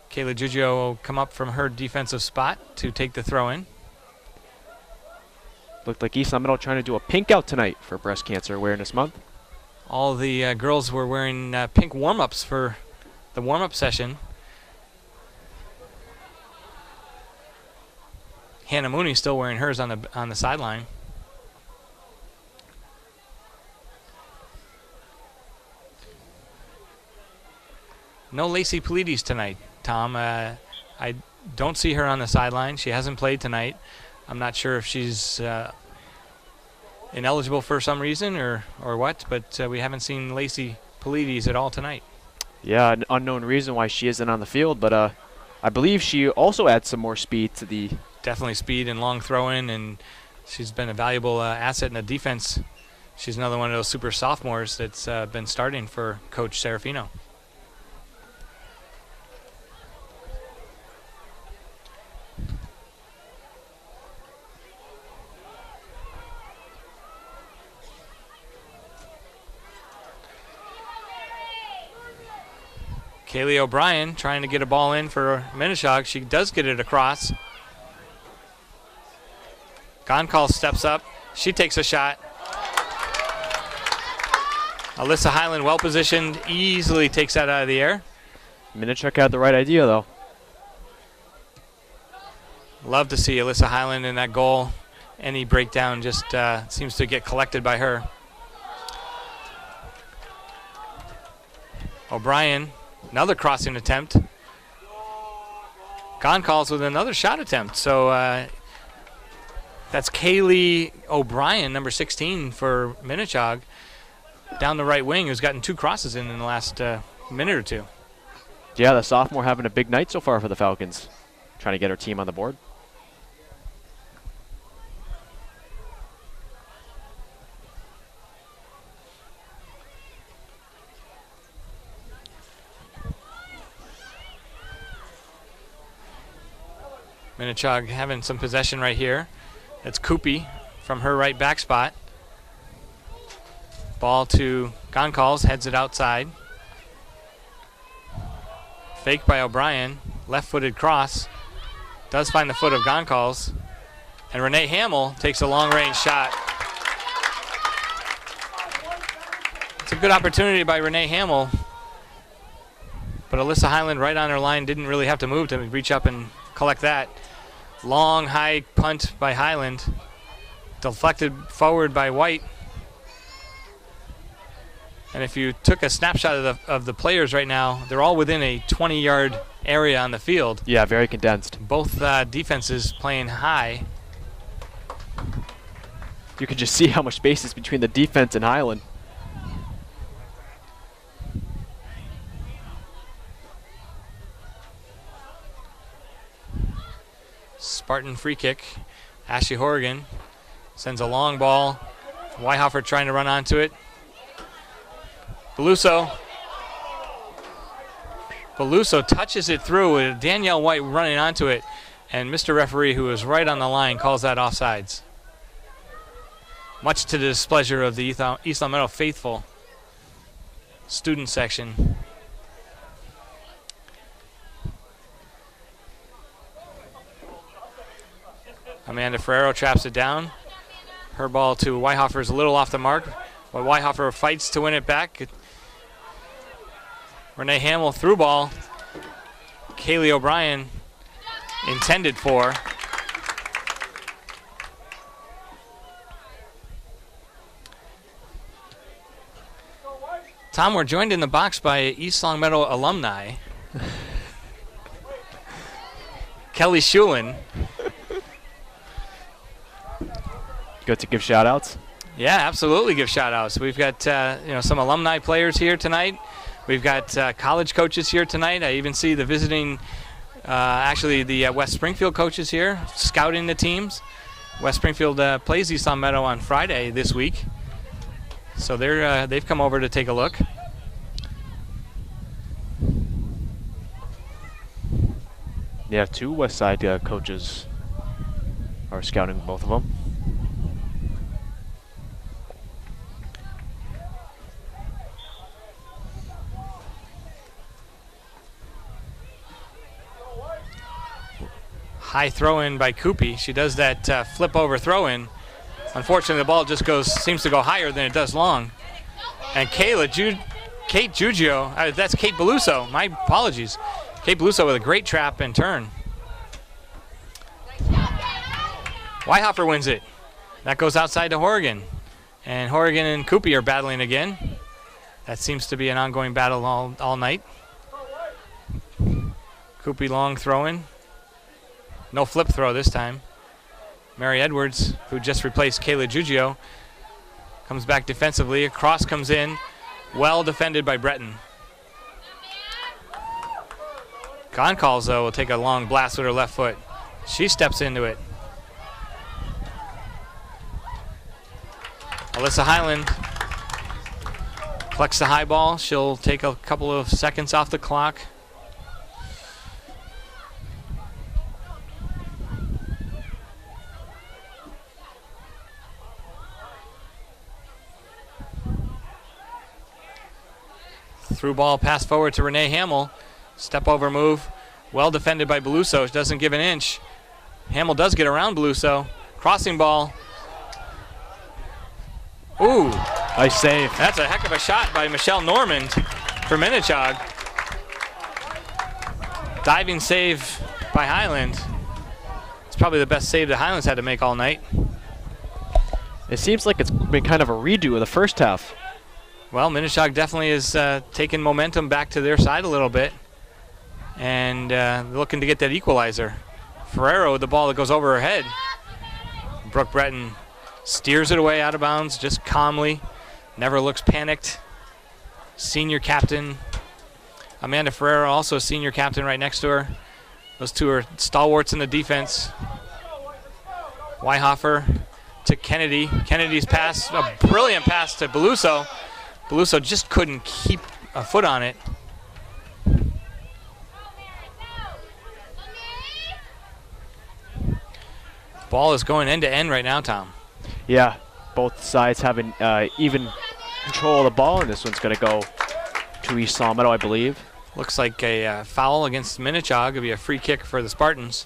Kayla Giugio will come up from her defensive spot to take the throw-in. Looked like East Long Meadow trying to do a pink out tonight for Breast Cancer Awareness Month. All the girls were wearing pink warm-ups for the warm-up session. Hannah Mooney still wearing hers on the sideline. No Lacey Polides tonight, Tom. I don't see her on the sideline. She hasn't played tonight. I'm not sure if she's ineligible for some reason or what, but we haven't seen Lacey Polides at all tonight. Yeah, an unknown reason why she isn't on the field, but I believe she also adds some more speed to the... Definitely speed and long throw-in, and she's been a valuable asset in the defense. She's another one of those super sophomores that's been starting for Coach Serafino. Kaylee O'Brien trying to get a ball in for Minnechaug. She does get it across. Goncalves steps up. She takes a shot. Alyssa Highland, well positioned, easily takes that out of the air. Minnechaug had the right idea, though. Love to see Alyssa Highland in that goal. Any breakdown just seems to get collected by her. O'Brien, another crossing attempt. Goncalves with another shot attempt. So that's Kaylee O'Brien, number 16 for Minnechaug, down the right wing, who's gotten 2 crosses in the last minute or two. Yeah, the sophomore having a big night so far for the Falcons. Trying to get her team on the board. Minnechaug having some possession right here. That's Koopy from her right back spot. Ball to Goncalves, heads it outside. Fake by O'Brien, left-footed cross. Does find the foot of Goncalves. And Renee Hamill takes a long-range shot. It's a good opportunity by Renee Hamill. But Alyssa Highland right on her line didn't really have to move to reach up and collect that. Long, high punt by Highland. Deflected forward by White. And if you took a snapshot of the players right now, they're all within a 20-yard area on the field. Yeah, very condensed. Both defenses playing high. You can just see how much space is between the defense and Highland. Spartan free kick. Ashley Horrigan sends a long ball. Weihoffer trying to run onto it. Beluso touches it through with Danielle White running onto it. And Mr. Referee, who is right on the line, calls that offsides. Much to the displeasure of the East Long Meadow faithful student section. Amanda Ferrero traps it down. Her ball to Weihoffer is a little off the mark, but Weihoffer fights to win it back. Renee Hamill through ball. Kaylee O'Brien intended for. Tom, we're joined in the box by East Long Meadow alumni. Kelly Shulin. Good to give shout-outs? Yeah, absolutely give shout-outs. We've got some alumni players here tonight. We've got college coaches here tonight. I even see the visiting, the West Springfield coaches here, scouting the teams. West Springfield plays East Long Meadow on Friday this week. So they've come over to take a look. Yeah, 2 West Side coaches are scouting both of them. High throw-in by Koopy. She does that flip-over throw-in. Unfortunately, the ball just seems to go higher than it does long. And Kate Giugio, that's Kate Beluso. My apologies. Kate Beluso with a great trap and turn. Weihoffer wins it. That goes outside to Horrigan. And Horrigan and Koopy are battling again. That seems to be an ongoing battle all night. Koopy long throw-in. No flip throw this time. Mary Edwards, who just replaced Kayla Giugio, comes back defensively. A cross comes in. Well defended by Breton. Goncalves, though, will take a long blast with her left foot. She steps into it. Alyssa Highland collects the high ball. She'll take a couple of seconds off the clock. Through ball, pass forward to Renee Hamill. Step over move. Well defended by Beluso. She doesn't give an inch. Hamill does get around Beluso. Crossing ball. Ooh. Nice save. That's a heck of a shot by Michelle Normand for Minnechaug. Diving save by Highland. It's probably the best save that Highland's had to make all night. It seems like it's been kind of a redo of the first half. Well, Minnechaug definitely is taking momentum back to their side a little bit and looking to get that equalizer. Ferrero with the ball that goes over her head. Brooke Breton steers it away out of bounds just calmly, never looks panicked. Senior captain Amanda Ferrero, also a senior captain right next to her. Those two are stalwarts in the defense. Weihoffer to Kennedy. Kennedy's pass, a brilliant pass to Beluso. Beluso just couldn't keep a foot on it. Ball is going end to end right now, Tom. Yeah, both sides having even control of the ball, and this one's going to go to East Long Meadow, I believe. Looks like a foul against Minnechaug. It'll be a free kick for the Spartans.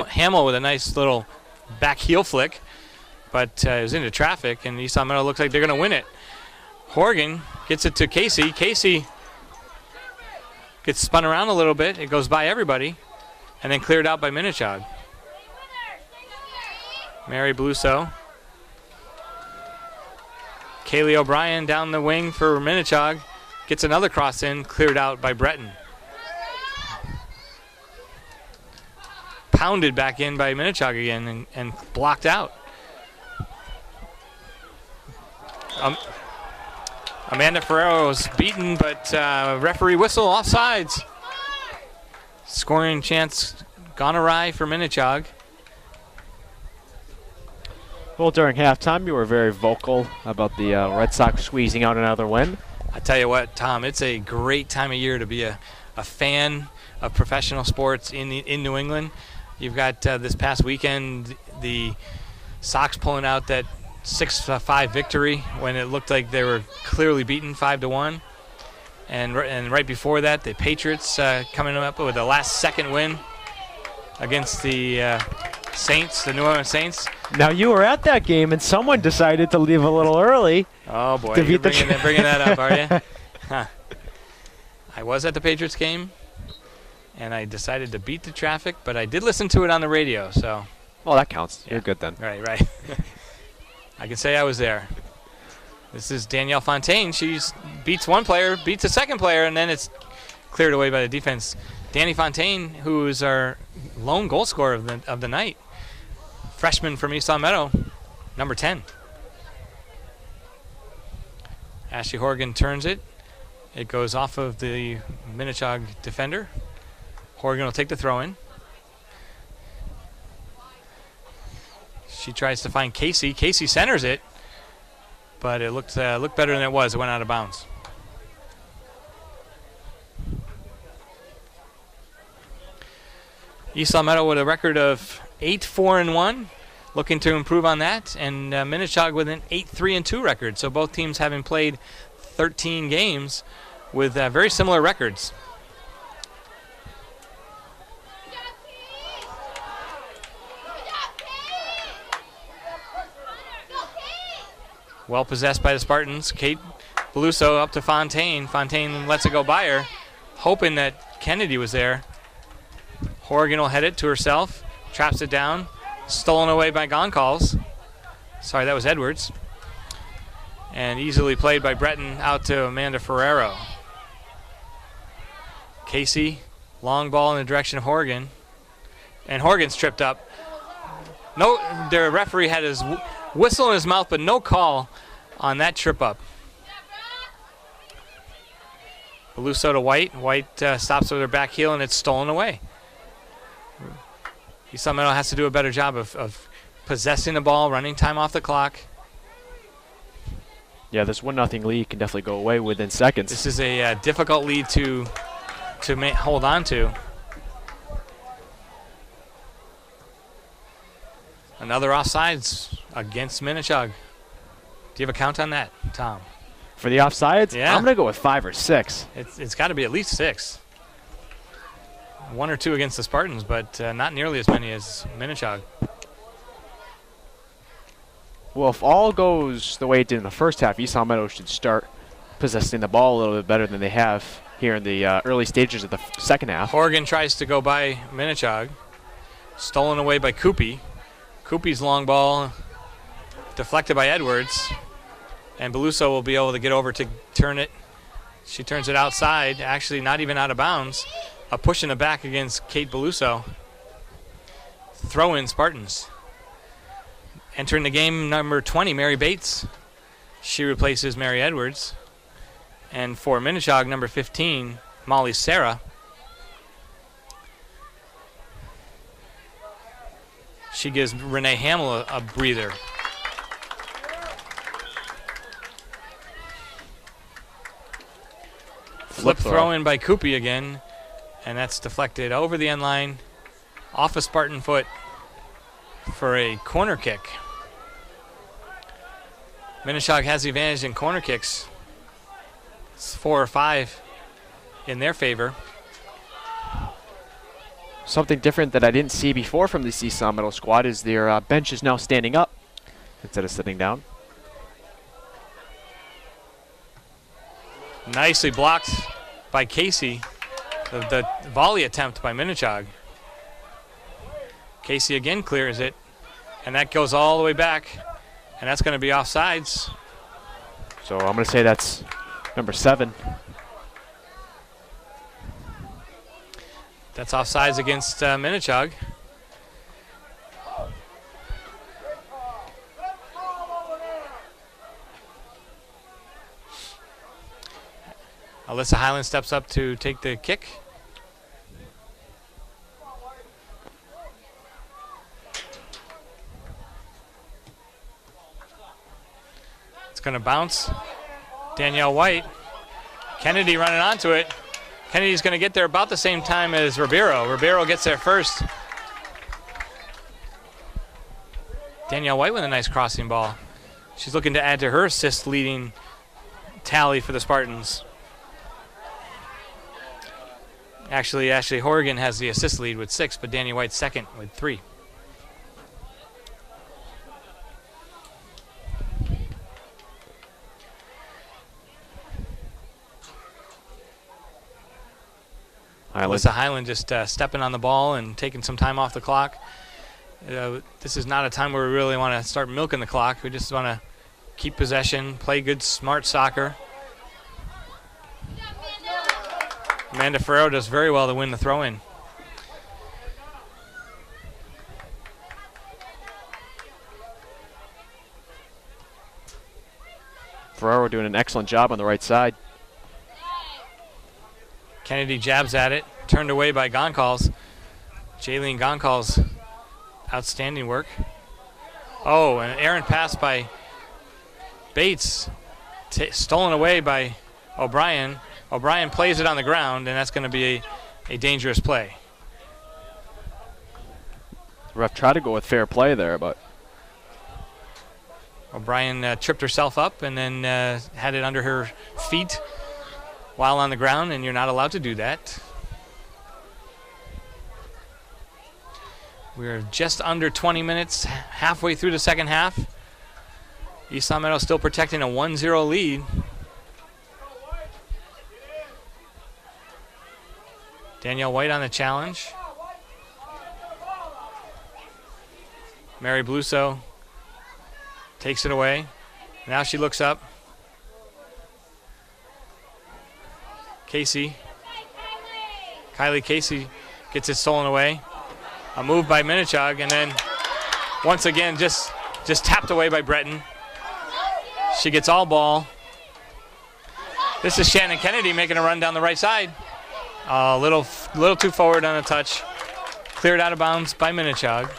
Hamill with a nice little back heel flick, but it was into traffic, and East Long Meadow looks like they're going to win it. Horgan gets it to Casey. Casey gets spun around a little bit. It goes by everybody, and then cleared out by Minnechaug. Mary Beluso. Kaylee O'Brien down the wing for Minnechaug. Gets another cross in, cleared out by Breton. pounded back in by Minnechaug again and blocked out. Amanda Ferrero was beaten, but referee whistle offsides. Scoring chance gone awry for Minnechaug. Well, during halftime, you were very vocal about the Red Sox squeezing out another win. I tell you what, Tom, it's a great time of year to be a fan of professional sports in New England. You've got this past weekend the Sox pulling out that 6-5 victory when it looked like they were clearly beaten 5-1, and right before that the Patriots coming up with a last-second win against the Saints, the New Orleans Saints. Now you were at that game, and someone decided to leave a little early. Oh boy, you're bringing that up, are you? Huh. I was at the Patriots game, and I decided to beat the traffic, but I did listen to it on the radio, so. Well, that counts. Yeah. You're good then. Right. I can say I was there. This is Danielle Fontaine. She beats one player, beats a second player, and then it's cleared away by the defense. Danny Fontaine, who is our lone goal scorer of the night. Freshman from East Long Meadow, number 10. Ashley Horgan turns it. It goes off of the Minnechaug defender. Horgan will take the throw in. She tries to find Casey. Casey centers it, but it looked better than it was. It went out of bounds. East Long Meadow with a record of 8-4-1, looking to improve on that, and Minnechaug with an 8-3-2 record. So both teams having played 13 games with very similar records. Well possessed by the Spartans. Kate Beluso up to Fontaine. Fontaine lets it go by her, hoping that Kennedy was there. Horgan will head it to herself, traps it down, stolen away by Goncalves. Sorry, that was Edwards. And easily played by Breton out to Amanda Ferrero. Casey, long ball in the direction of Horgan. And Horgan's tripped up. No, their referee had his whistle in his mouth, but no call on that trip up. Beluso to White. White stops with her back heel, and it's stolen away. East Long Meadow has to do a better job of possessing the ball, running time off the clock. Yeah, this 1-0 lead can definitely go away within seconds. This is a difficult lead to hold on to. Another offsides against Minnechaug. Do you have a count on that, Tom? For the offsides? Yeah. I'm going to go with 5 or 6. It's got to be at least 6. 1 or 2 against the Spartans, but not nearly as many as Minnechaug. Well, if all goes the way it did in the first half, East Long Meadow should start possessing the ball a little bit better than they have here in the early stages of the second half. Horgan tries to go by Minnechaug. Stolen away by Koopy. Koopy's long ball deflected by Edwards. And Beluso will be able to get over to turn it. She turns it outside, actually not even out of bounds. A push in the back against Kate Beluso. Throw in Spartans. Entering the game, number 20, Mary Bates. She replaces Mary Edwards. And for Minnechaug, number 15, Molly Sarah. She gives Renee Hamill a breather. Flip throw in by Koopy again. And that's deflected over the end line, off a Spartan foot for a corner kick. Minnechaug has the advantage in corner kicks. It's 4 or 5 in their favor. Something different that I didn't see before from the East Long Meadow squad is their bench is now standing up instead of sitting down. Nicely blocked by Casey. The volley attempt by Minnechaug. Casey again clears it, and that goes all the way back, and that's going to be offsides. So I'm going to say that's number 7. That's offsides against Minnechaug. Alyssa Highland steps up to take the kick. It's going to bounce. Danielle White. Kennedy running onto it. Kennedy's going to get there about the same time as Ribeiro. Ribeiro gets there first. Danielle White with a nice crossing ball. She's looking to add to her assist leading tally for the Spartans. Actually, Ashley Horgan has the assist lead with 6, but Danielle White's second with 3. Alyssa Highland just stepping on the ball and taking some time off the clock. This is not a time where we really want to start milking the clock. We just want to keep possession, play good, smart soccer. Amanda Ferrero does very well to win the throw-in. Ferrero doing an excellent job on the right side. Kennedy jabs at it, turned away by Goncalves. Jaylene Goncalves, outstanding work. Oh, an errant pass by Bates, stolen away by O'Brien. O'Brien plays it on the ground, and that's going to be a dangerous play. The ref tried to go with fair play there, but O'Brien tripped herself up and then had it under her feet while on the ground, and you're not allowed to do that. We're just under 20 minutes, halfway through the second half. East Long Meadow still protecting a 1-0 lead. Danielle White on the challenge. Mary Bluso takes it away. Now she looks up. Casey. Kylie Casey gets it stolen away. A move by Minnechaug, and then once again just tapped away by Breton. She gets all ball. This is Shannon Kennedy making a run down the right side. A little too forward on a touch. Cleared out of bounds by Minnechaug.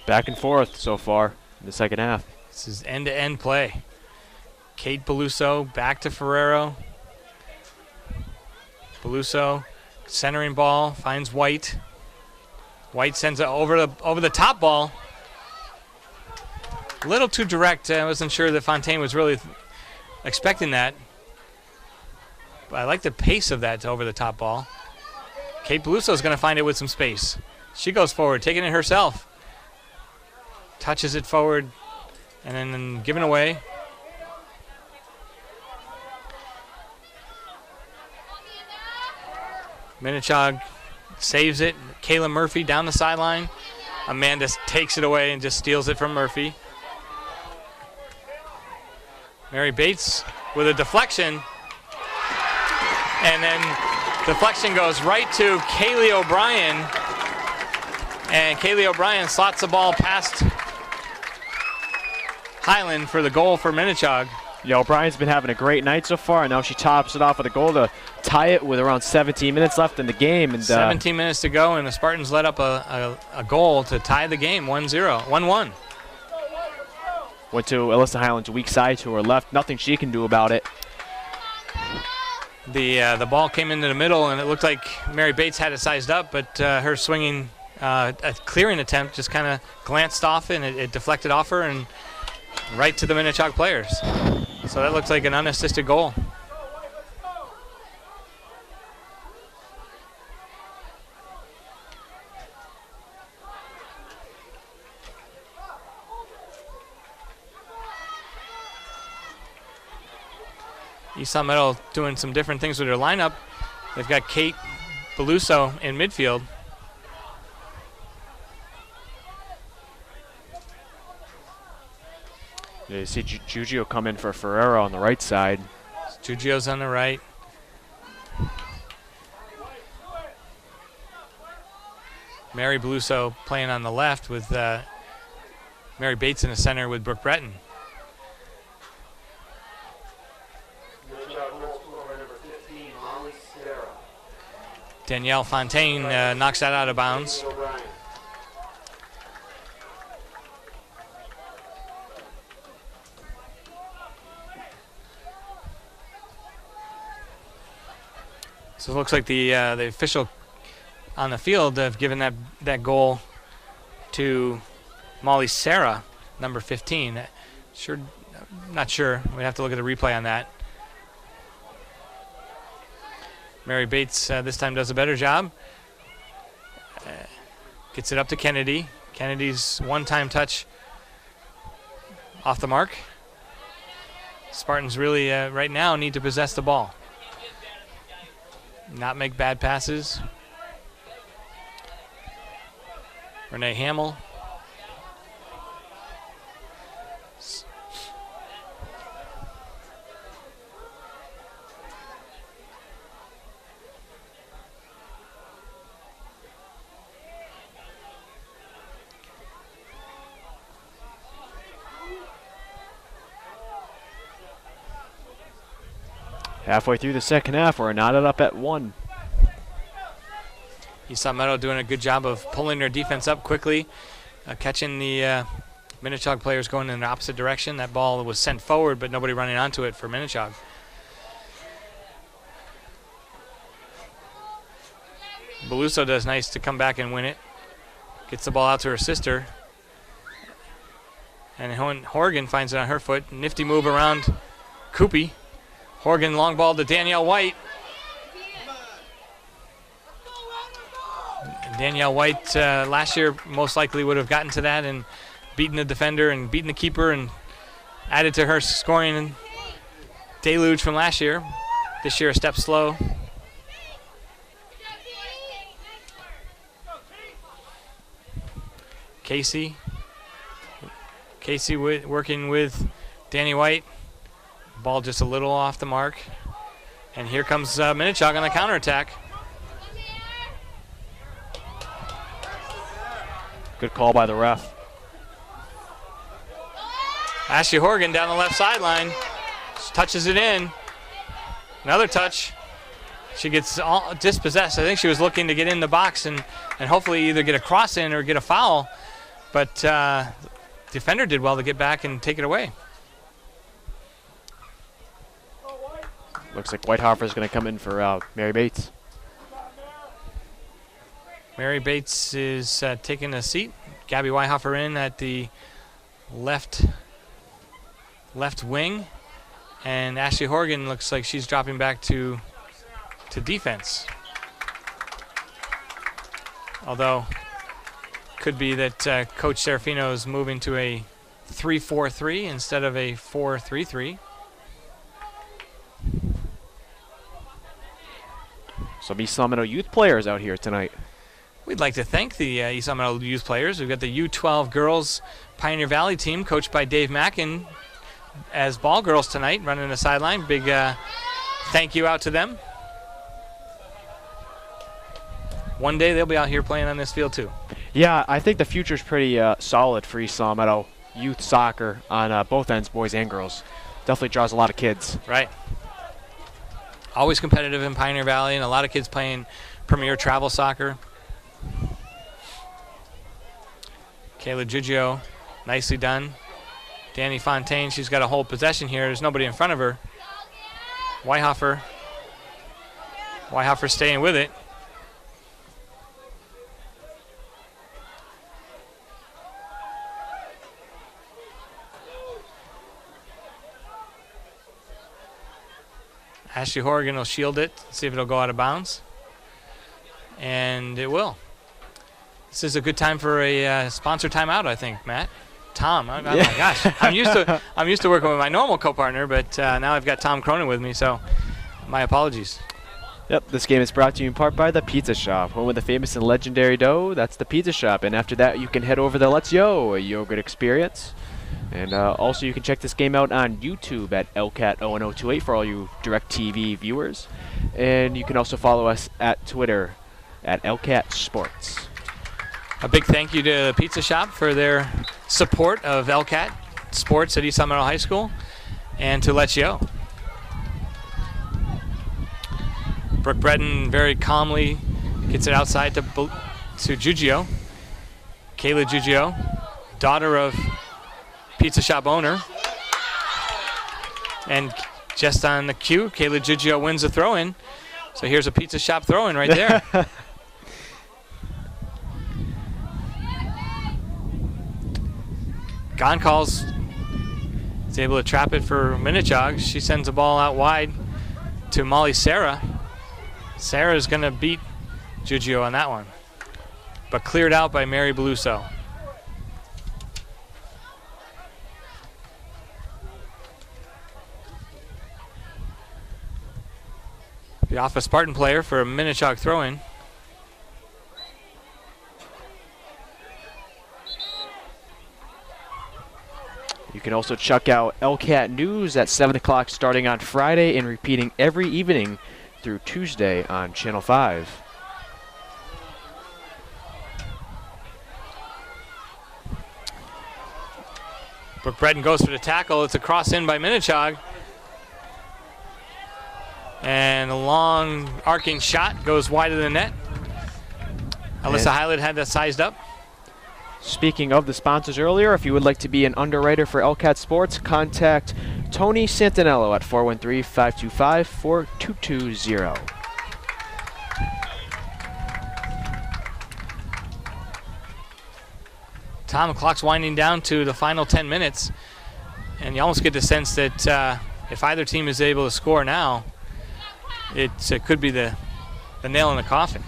Back and forth so far in the second half. This is end-to-end play. Kate Beluso back to Ferrero. Beluso centering ball, finds White. White sends it over the top ball. A little too direct. I wasn't sure that Fontaine was really expecting that. But I like the pace of that over the top ball. Kate Beluso is going to find it with some space. She goes forward, taking it herself. Touches it forward, and then giving away. Minnechaug saves it. Kayla Murphy down the sideline. Amanda takes it away and just steals it from Murphy. Mary Bates with a deflection. And then deflection goes right to Kaylee O'Brien. And Kaylee O'Brien slots the ball past Highland for the goal for Minnechaug. Yeah, O'Brien's been having a great night so far, and now she tops it off with a goal to tie it with around 17 minutes left in the game. And 17 minutes to go, and the Spartans let up a goal to tie the game 1-0, 1-1. Went to Alyssa Highland's weak side to her left. Nothing she can do about it. The ball came into the middle, and it looked like Mary Bates had it sized up, but her swinging a clearing attempt just kind of glanced off, and it deflected off her and right to the Minnechaug players. So that looks like an unassisted goal. East Long Meadow doing some different things with their lineup. They've got Kate Beluso in midfield. You see Giugio come in for Ferrero on the right side. Giugio's on the right. Mary Beluso playing on the left with Mary Bates in the center with Brooke Breton. Danielle Fontaine knocks that out of bounds. So it looks like the official on the field have given that goal to Molly Sarah, number 15. Not sure. We have to look at the replay on that. Mary Bates this time does a better job. Gets it up to Kennedy. Kennedy's one-time touch off the mark. Spartans really right now need to possess the ball. Not make bad passes. Renee Hamill. Halfway through the second half, we're knotted up at 1. East Meadow doing a good job of pulling their defense up quickly, catching the Minnechaug players going in the opposite direction. That ball was sent forward, but nobody running onto it for Minnechaug. Beluso does nice to come back and win it. Gets the ball out to her sister. And Horgan finds it on her foot. Nifty move around Koopy. Horgan long ball to Danielle White. Danielle White last year most likely would have gotten to that and beaten the defender and beaten the keeper and added to her scoring deluge from last year. This year a step slow. Casey working with Danny White. Ball just a little off the mark. And here comes Minnechaug on the counterattack. Good call by the ref. Ashley Horgan down the left sideline. She touches it in. Another touch. She gets dispossessed. I think she was looking to get in the box and hopefully either get a cross in or get a foul. But defender did well to get back and take it away. Looks like Whitehofer is going to come in for Mary Bates. Mary Bates is taking a seat. Gabby Whitehofer in at the left wing. And Ashley Horgan looks like she's dropping back to defense. Although, could be that Coach Serafino is moving to a 3-4-3 instead of a 4-3-3. Some East Meadow youth players out here tonight. We'd like to thank the East Meadow youth players. We've got the U12 girls Pioneer Valley team coached by Dave Mackin as ball girls tonight, running the sideline. Big thank you out to them. One day they'll be out here playing on this field too. Yeah, I think the future's pretty solid for East Meadow youth soccer on both ends, boys and girls. Definitely draws a lot of kids. Right. Always competitive in Pioneer Valley, and a lot of kids playing premier travel soccer. Kayla Giugio, nicely done. Danny Fontaine, she's got a hold possession here. There's nobody in front of her. Whitehofer staying with it. Ashley Horgan will shield it, see if it'll go out of bounds. And it will. This is a good time for a sponsor timeout, I think, Matt. Tom, oh my gosh. I'm used to working with my normal co-partner, but now I've got Tom Cronin with me, so my apologies. Yep, this game is brought to you in part by The Pizza Shop, home of the famous and legendary dough. That's The Pizza Shop, and after that you can head over to Let's Yo, a yogurt experience. And also you can check this game out on YouTube at LCAT01028 for all you DirecTV viewers. And you can also follow us at Twitter at LCAT Sports. A big thank you to the Pizza Shop for their support of LCAT Sports at East Meadow High School, and to Let's Yo. Brooke Breton very calmly Gets it outside to Giugio. Kayla Giugio, daughter of pizza shop owner. And just on the cue, Kayla Giugio wins the throw-in. So here's a pizza shop throw-in right there. Goncalves is able to trap it for Minnechaug. She sends the ball out wide to Molly Sarah. Sarah's going to beat Giugio on that one, but cleared out by Mary Beluso. Be off a Spartan player for a Minnechaug throw-in. You can also check out LCAT News at 7 o'clock starting on Friday and repeating every evening through Tuesday on Channel 5. Brooke Breton goes for the tackle. It's a cross in by Minnechaug. And a long arcing shot goes wide of the net. Alyssa Hyland had that sized up. Speaking of the sponsors earlier, if you would like to be an underwriter for LCAT Sports, contact Tony Santinello at 413-525-4220. Tom, the clock's winding down to the final 10 minutes. And you almost get the sense that if either team is able to score now, it could be the nail in the coffin.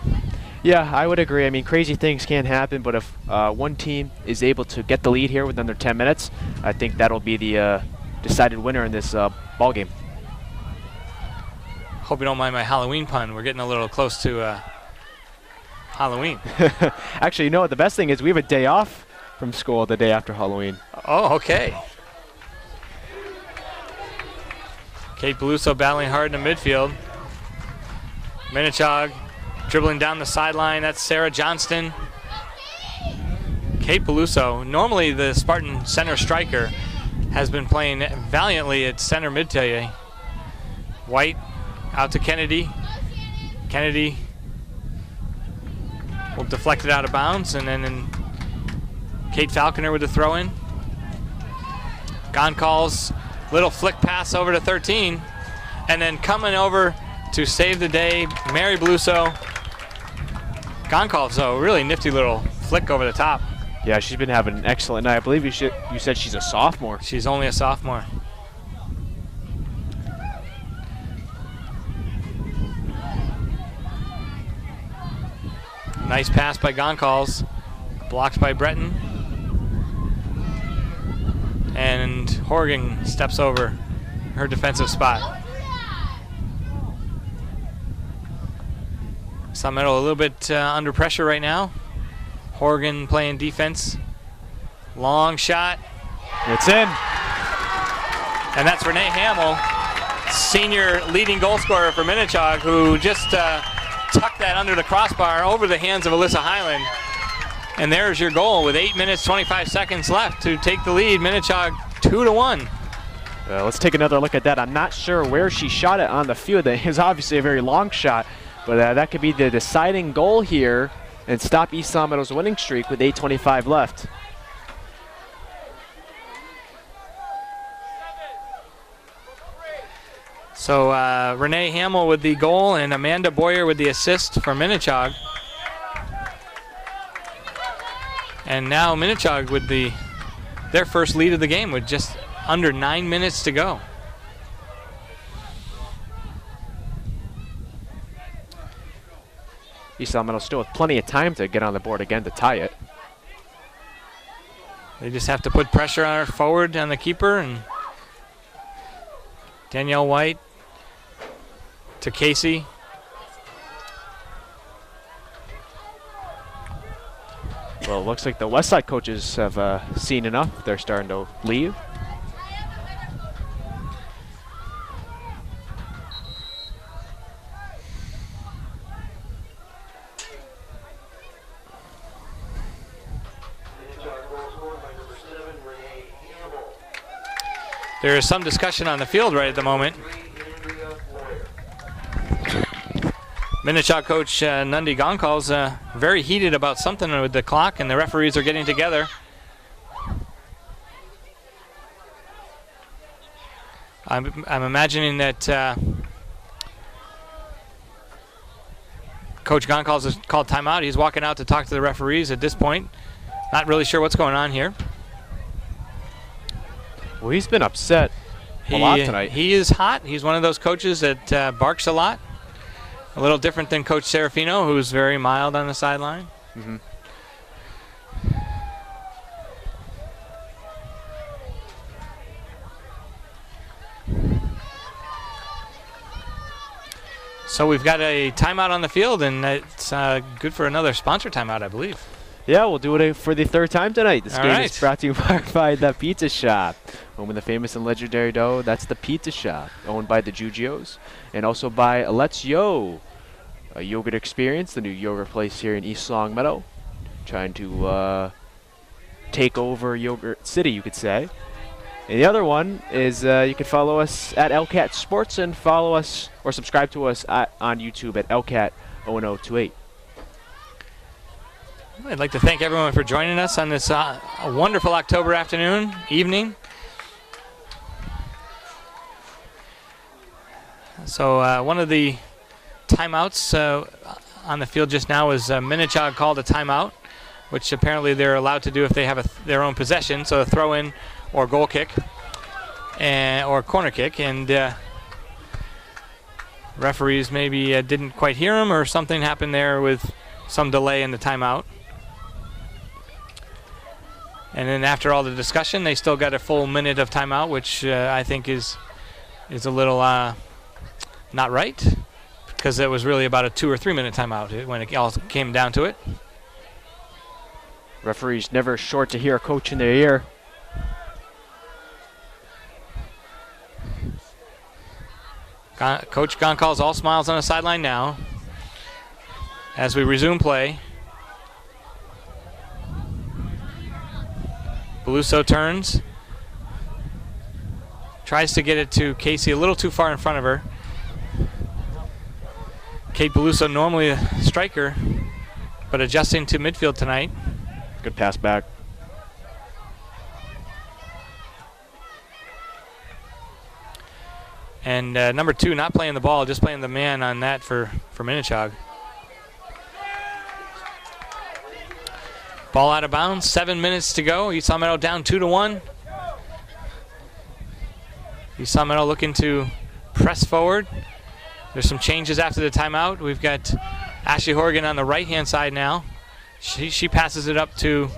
Yeah, I would agree. I mean, crazy things can happen, but if one team is able to get the lead here within their 10 minutes, I think that'll be the decided winner in this ball game. Hope you don't mind my Halloween pun. We're getting a little close to Halloween. Actually, you know what? The best thing is we have a day off from school the day after Halloween. Oh, okay. Kate Beluso battling hard in the midfield. Minnechaug dribbling down the sideline. That's Sarah Johnston. Kate Beluso, normally the Spartan center striker, has been playing valiantly at center mid-tail. White out to Kennedy. Kennedy will deflect it out of bounds, and then Kate Falconer with the throw-in. Goncalves, little flick pass over to 13, and then coming over to save the day, Mary Beluso. Goncalves, though, really nifty little flick over the top. Yeah, she's been having an excellent night. I believe you said she's a sophomore. She's only a sophomore. Nice pass by Goncalves. Blocked by Breton. And Horgan steps over her defensive spot. Sun Meadow a little bit under pressure right now. Horgan playing defense. Long shot. It's in. And that's Renee Hamill, senior leading goal scorer for Minnechaug, who just tucked that under the crossbar over the hands of Alyssa Hyland. And there's your goal with 8 minutes, 25 seconds left to take the lead. Minnechaug 2-1. Let's take another look at that. I'm not sure where she shot it on the field. It is obviously a very long shot, but that could be the deciding goal here and stop East Long Meadow's winning streak with 8:25 left. So Renee Hamill with the goal and Amanda Boyer with the assist for Minnechaug. And now Minnechaug with their first lead of the game with just under 9 minutes to go. East Long Meadow still with plenty of time to get on the board again to tie it. They just have to put pressure on her forward on the keeper, and Danielle White to Casey. Well, it looks like the Westside coaches have seen enough. They're starting to leave. There is some discussion on the field right at the moment. Minnechaug coach Nundy Goncalves very heated about something with the clock, and the referees are getting together. I'm imagining that Coach Goncalves has called timeout. He's walking out to talk to the referees at this point. Not really sure what's going on here. Well, he's been upset a lot tonight. He is hot. He's one of those coaches that barks a lot. A little different than Coach Serafino, who's very mild on the sideline. Mm-hmm. So we've got a timeout on the field, and it's good for another sponsor timeout, I believe. Yeah, we'll do it for the third time tonight. This All game right. is brought to you by The Pizza Shop. Home of the famous and legendary dough, that's The Pizza Shop. Owned by the Giugios, and also by Let's Yo, a yogurt experience, the new yogurt place here in East Longmeadow. Trying to take over Yogurt City, you could say. And the other one is you can follow us at LCAT Sports and follow us or subscribe to us on YouTube at LCAT0028. I'd like to thank everyone for joining us on this wonderful October evening. So one of the timeouts on the field just now is Minnechaug called a timeout, which apparently they're allowed to do if they have their own possession, so a throw-in or goal kick or corner kick, and referees maybe didn't quite hear them, or something happened there with some delay in the timeout. And then after all the discussion, they still got a full minute of timeout, which I think is a little not right, because it was really about a 2 or 3 minute timeout when it all came down to it. Referees never short to hear a coach in their ear. Coach Goncalves all smiles on the sideline now as we resume play. Beluso turns, tries to get it to Casey a little too far in front of her. Kate Beluso, normally a striker, but adjusting to midfield tonight. Good pass back. And number 2 not playing the ball, just playing the man on that for Minnechaug. Ball out of bounds, 7 minutes to go. East Meadow down 2-1. East Meadow looking to press forward. There's some changes after the timeout. We've got Ashley Horgan on the right-hand side now. She passes it up to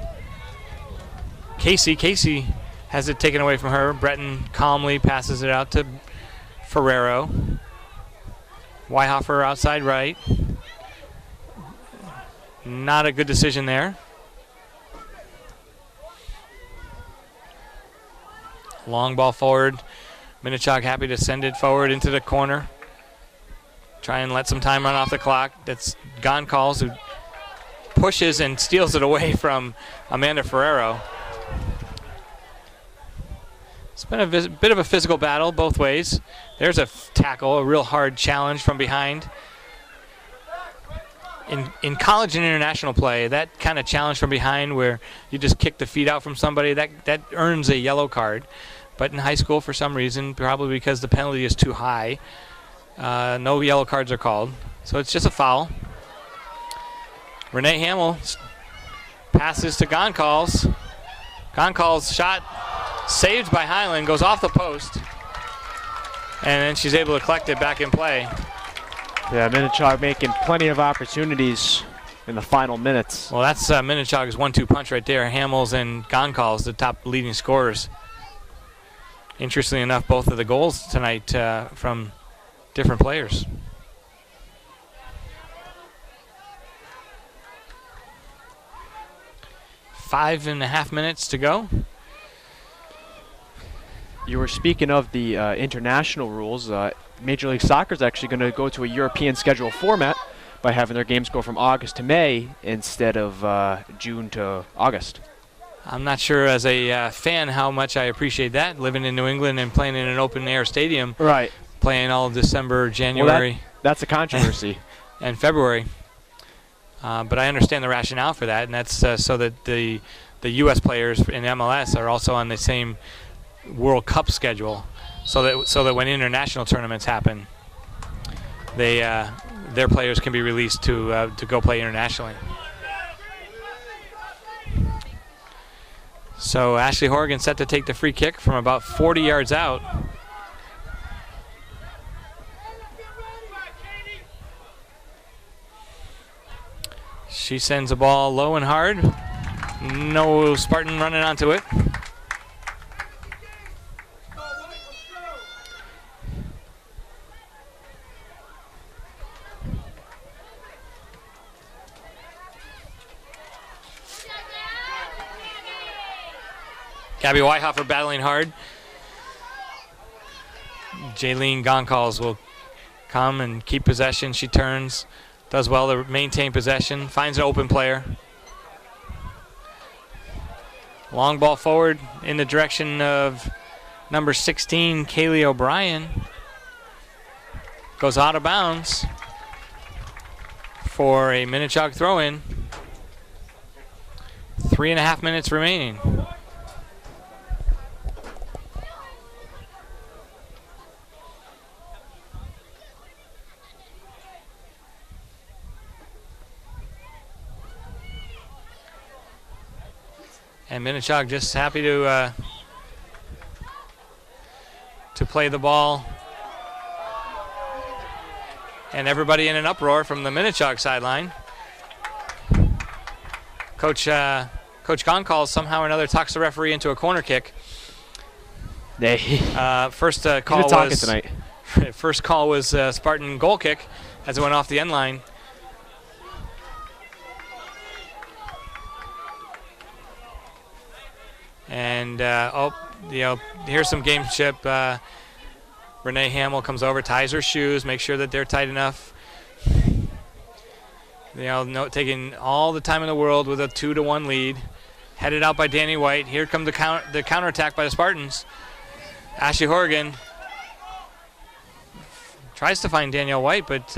Casey. Casey has it taken away from her. Breton calmly passes it out to Ferrero. Weihofer outside right. Not a good decision there. Long ball forward. Minnechaug happy to send it forward into the corner. Try and let some time run off the clock. That's Goncalves, who pushes and steals it away from Amanda Ferrero. It's been a bit of a physical battle both ways. There's a tackle, a real hard challenge from behind. In college and international play, that kind of challenge from behind where you just kick the feet out from somebody, that earns a yellow card. But in high school, for some reason, probably because the penalty is too high, no yellow cards are called. So it's just a foul. Renee Hamill passes to Goncalves. Goncalves' shot saved by Highland, goes off the post, and then she's able to collect it back in play. Yeah, Minnechaug making plenty of opportunities in the final minutes. Well, that's Minnechaug's 1-2 punch right there. Hamels and Goncalves, the top leading scorers. Interestingly enough, both of the goals tonight from different players. Five and a half minutes to go. You were speaking of the international rules. Major League Soccer is actually going to go to a European schedule format by having their games go from August to May instead of June to August. I'm not sure as a fan how much I appreciate that, living in New England and playing in an open-air stadium. Right. Playing all December, January. Well, that's a controversy. and February. But I understand the rationale for that, and that's so that the U.S. players in MLS are also on the same World Cup schedule, so that when international tournaments happen, their players can be released to go play internationally. So Ashley Horgan set to take the free kick from about 40 yards out. She sends the ball low and hard. No Spartan running onto it. Gabby Weihofer battling hard. Jaylene Goncalves will come and keep possession. She turns, does well to maintain possession, finds an open player. Long ball forward in the direction of number 16, Kaylee O'Brien. Goes out of bounds for a Minnechaug throw-in. 3.5 minutes remaining. And Minnechaug just happy to play the ball. And everybody in an uproar from the Minnechaug sideline. Coach Goncalves somehow or another talks the referee into a corner kick. First call was tonight. First call was Spartan goal kick as it went off the end line. And here's some gamesmanship. Renee Hamill comes over, ties her shoes, makes sure that they're tight enough. Taking all the time in the world with a 2-1 lead. Headed out by Danny White. Here comes the counterattack by the Spartans. Ashley Horgan tries to find Danielle White, but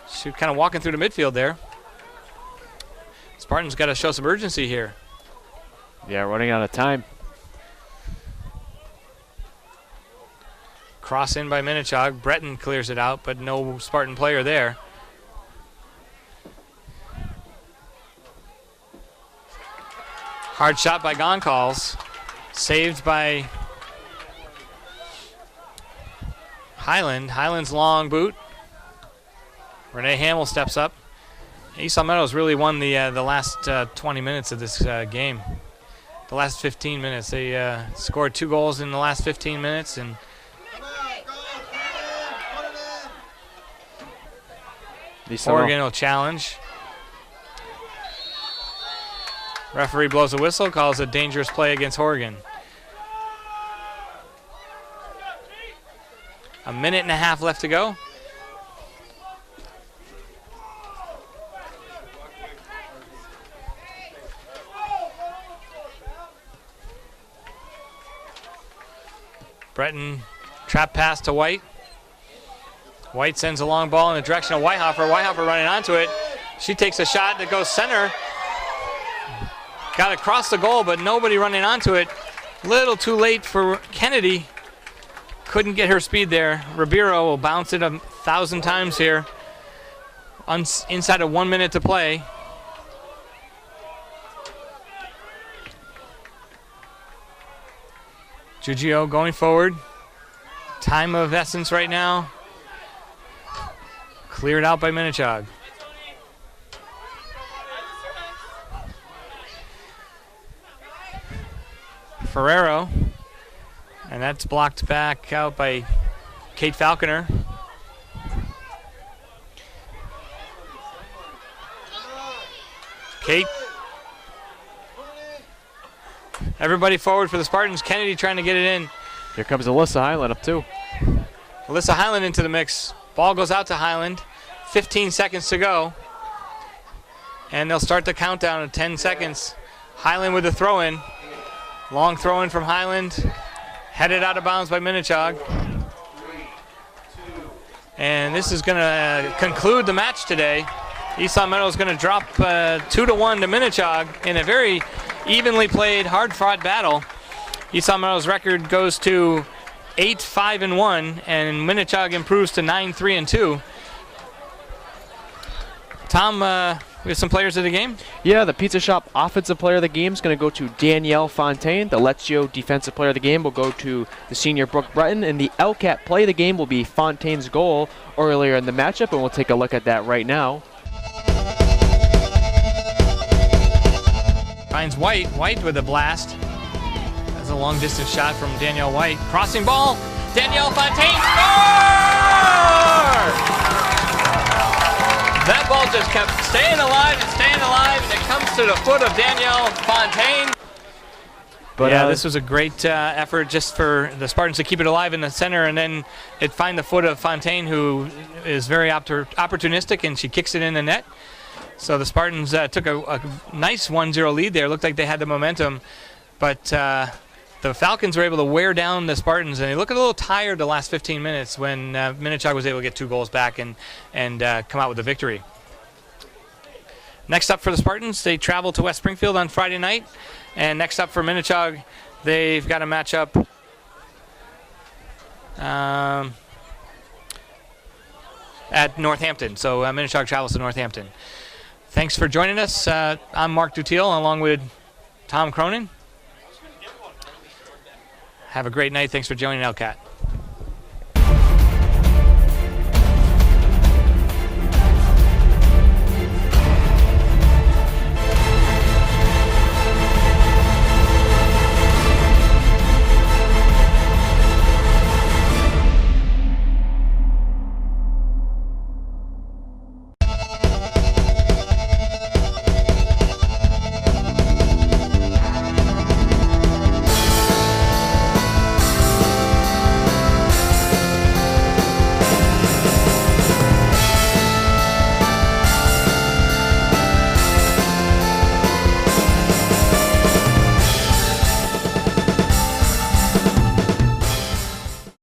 she's kind of walking through the midfield there. Spartans got to show some urgency here. Yeah, running out of time. Cross in by Minnechaug. Breton clears it out, but no Spartan player there. Hard shot by Goncalves. Saved by Highland. Highland's long boot. Renee Hamill steps up. Esau Meadows really won the last 20 minutes of this game. The last 15 minutes. They scored 2 goals in the last 15 minutes. And Oregon will challenge. Referee blows a whistle, calls a dangerous play against Oregon. 1.5 minutes left to go. Breton trap pass to White. White sends a long ball in the direction of Weihofer. Weihofer running onto it. She takes a shot that goes center. Got across the goal, but nobody running onto it. Little too late for Kennedy. Couldn't get her speed there. Ribeiro will bounce it 1,000 times here. Inside of 1 minute to play. Giugio going forward. Time of essence right now. Cleared out by Minnechaug. Ferrero. And that's blocked back out by Kate Falconer. Kate. Everybody forward for the Spartans. Kennedy trying to get it in. Here comes Alyssa Highland up too. Alyssa Highland into the mix. Ball goes out to Highland. 15 seconds to go. And they'll start the countdown in 10 seconds. Highland with the throw-in. Long throw-in from Highland. Headed out of bounds by Minnechaug. And this is going to conclude the match today. East Long Meadow is going to drop 2-1 to Minnechaug in a very evenly played, hard-fought battle. East Long Meadow's record goes to 8-5-1, and Minnechaug improves to 9-3-2. Tom, we have some players of the game. Yeah, the Pizza Shop Offensive Player of the Game is going to go to Danielle Fontaine. The Lezio Defensive Player of the Game will go to the senior Brooke Breton. And the LCAT Play of the Game will be Fontaine's goal earlier in the matchup, and we'll take a look at that right now. Finds White. White with a blast. That's a long distance shot from Danielle White. Crossing ball. Danielle Fontaine scores! That ball just kept staying alive, and it comes to the foot of Danielle Fontaine. But yeah, this was a great effort just for the Spartans to keep it alive in the center, and then it find the foot of Fontaine, who is very opportunistic, and she kicks it in the net. So the Spartans took a nice 1-0 lead there. It looked like they had the momentum, but the Falcons were able to wear down the Spartans, and they looked a little tired the last 15 minutes when Minnechaug was able to get 2 goals back and come out with a victory. Next up for the Spartans, they travel to West Springfield on Friday night. And next up for Minnechaug, they've got a matchup at Northampton. So Minnechaug travels to Northampton. Thanks for joining us. I'm Mark Dutiel along with Tom Cronin. Have a great night. Thanks for joining LCAT.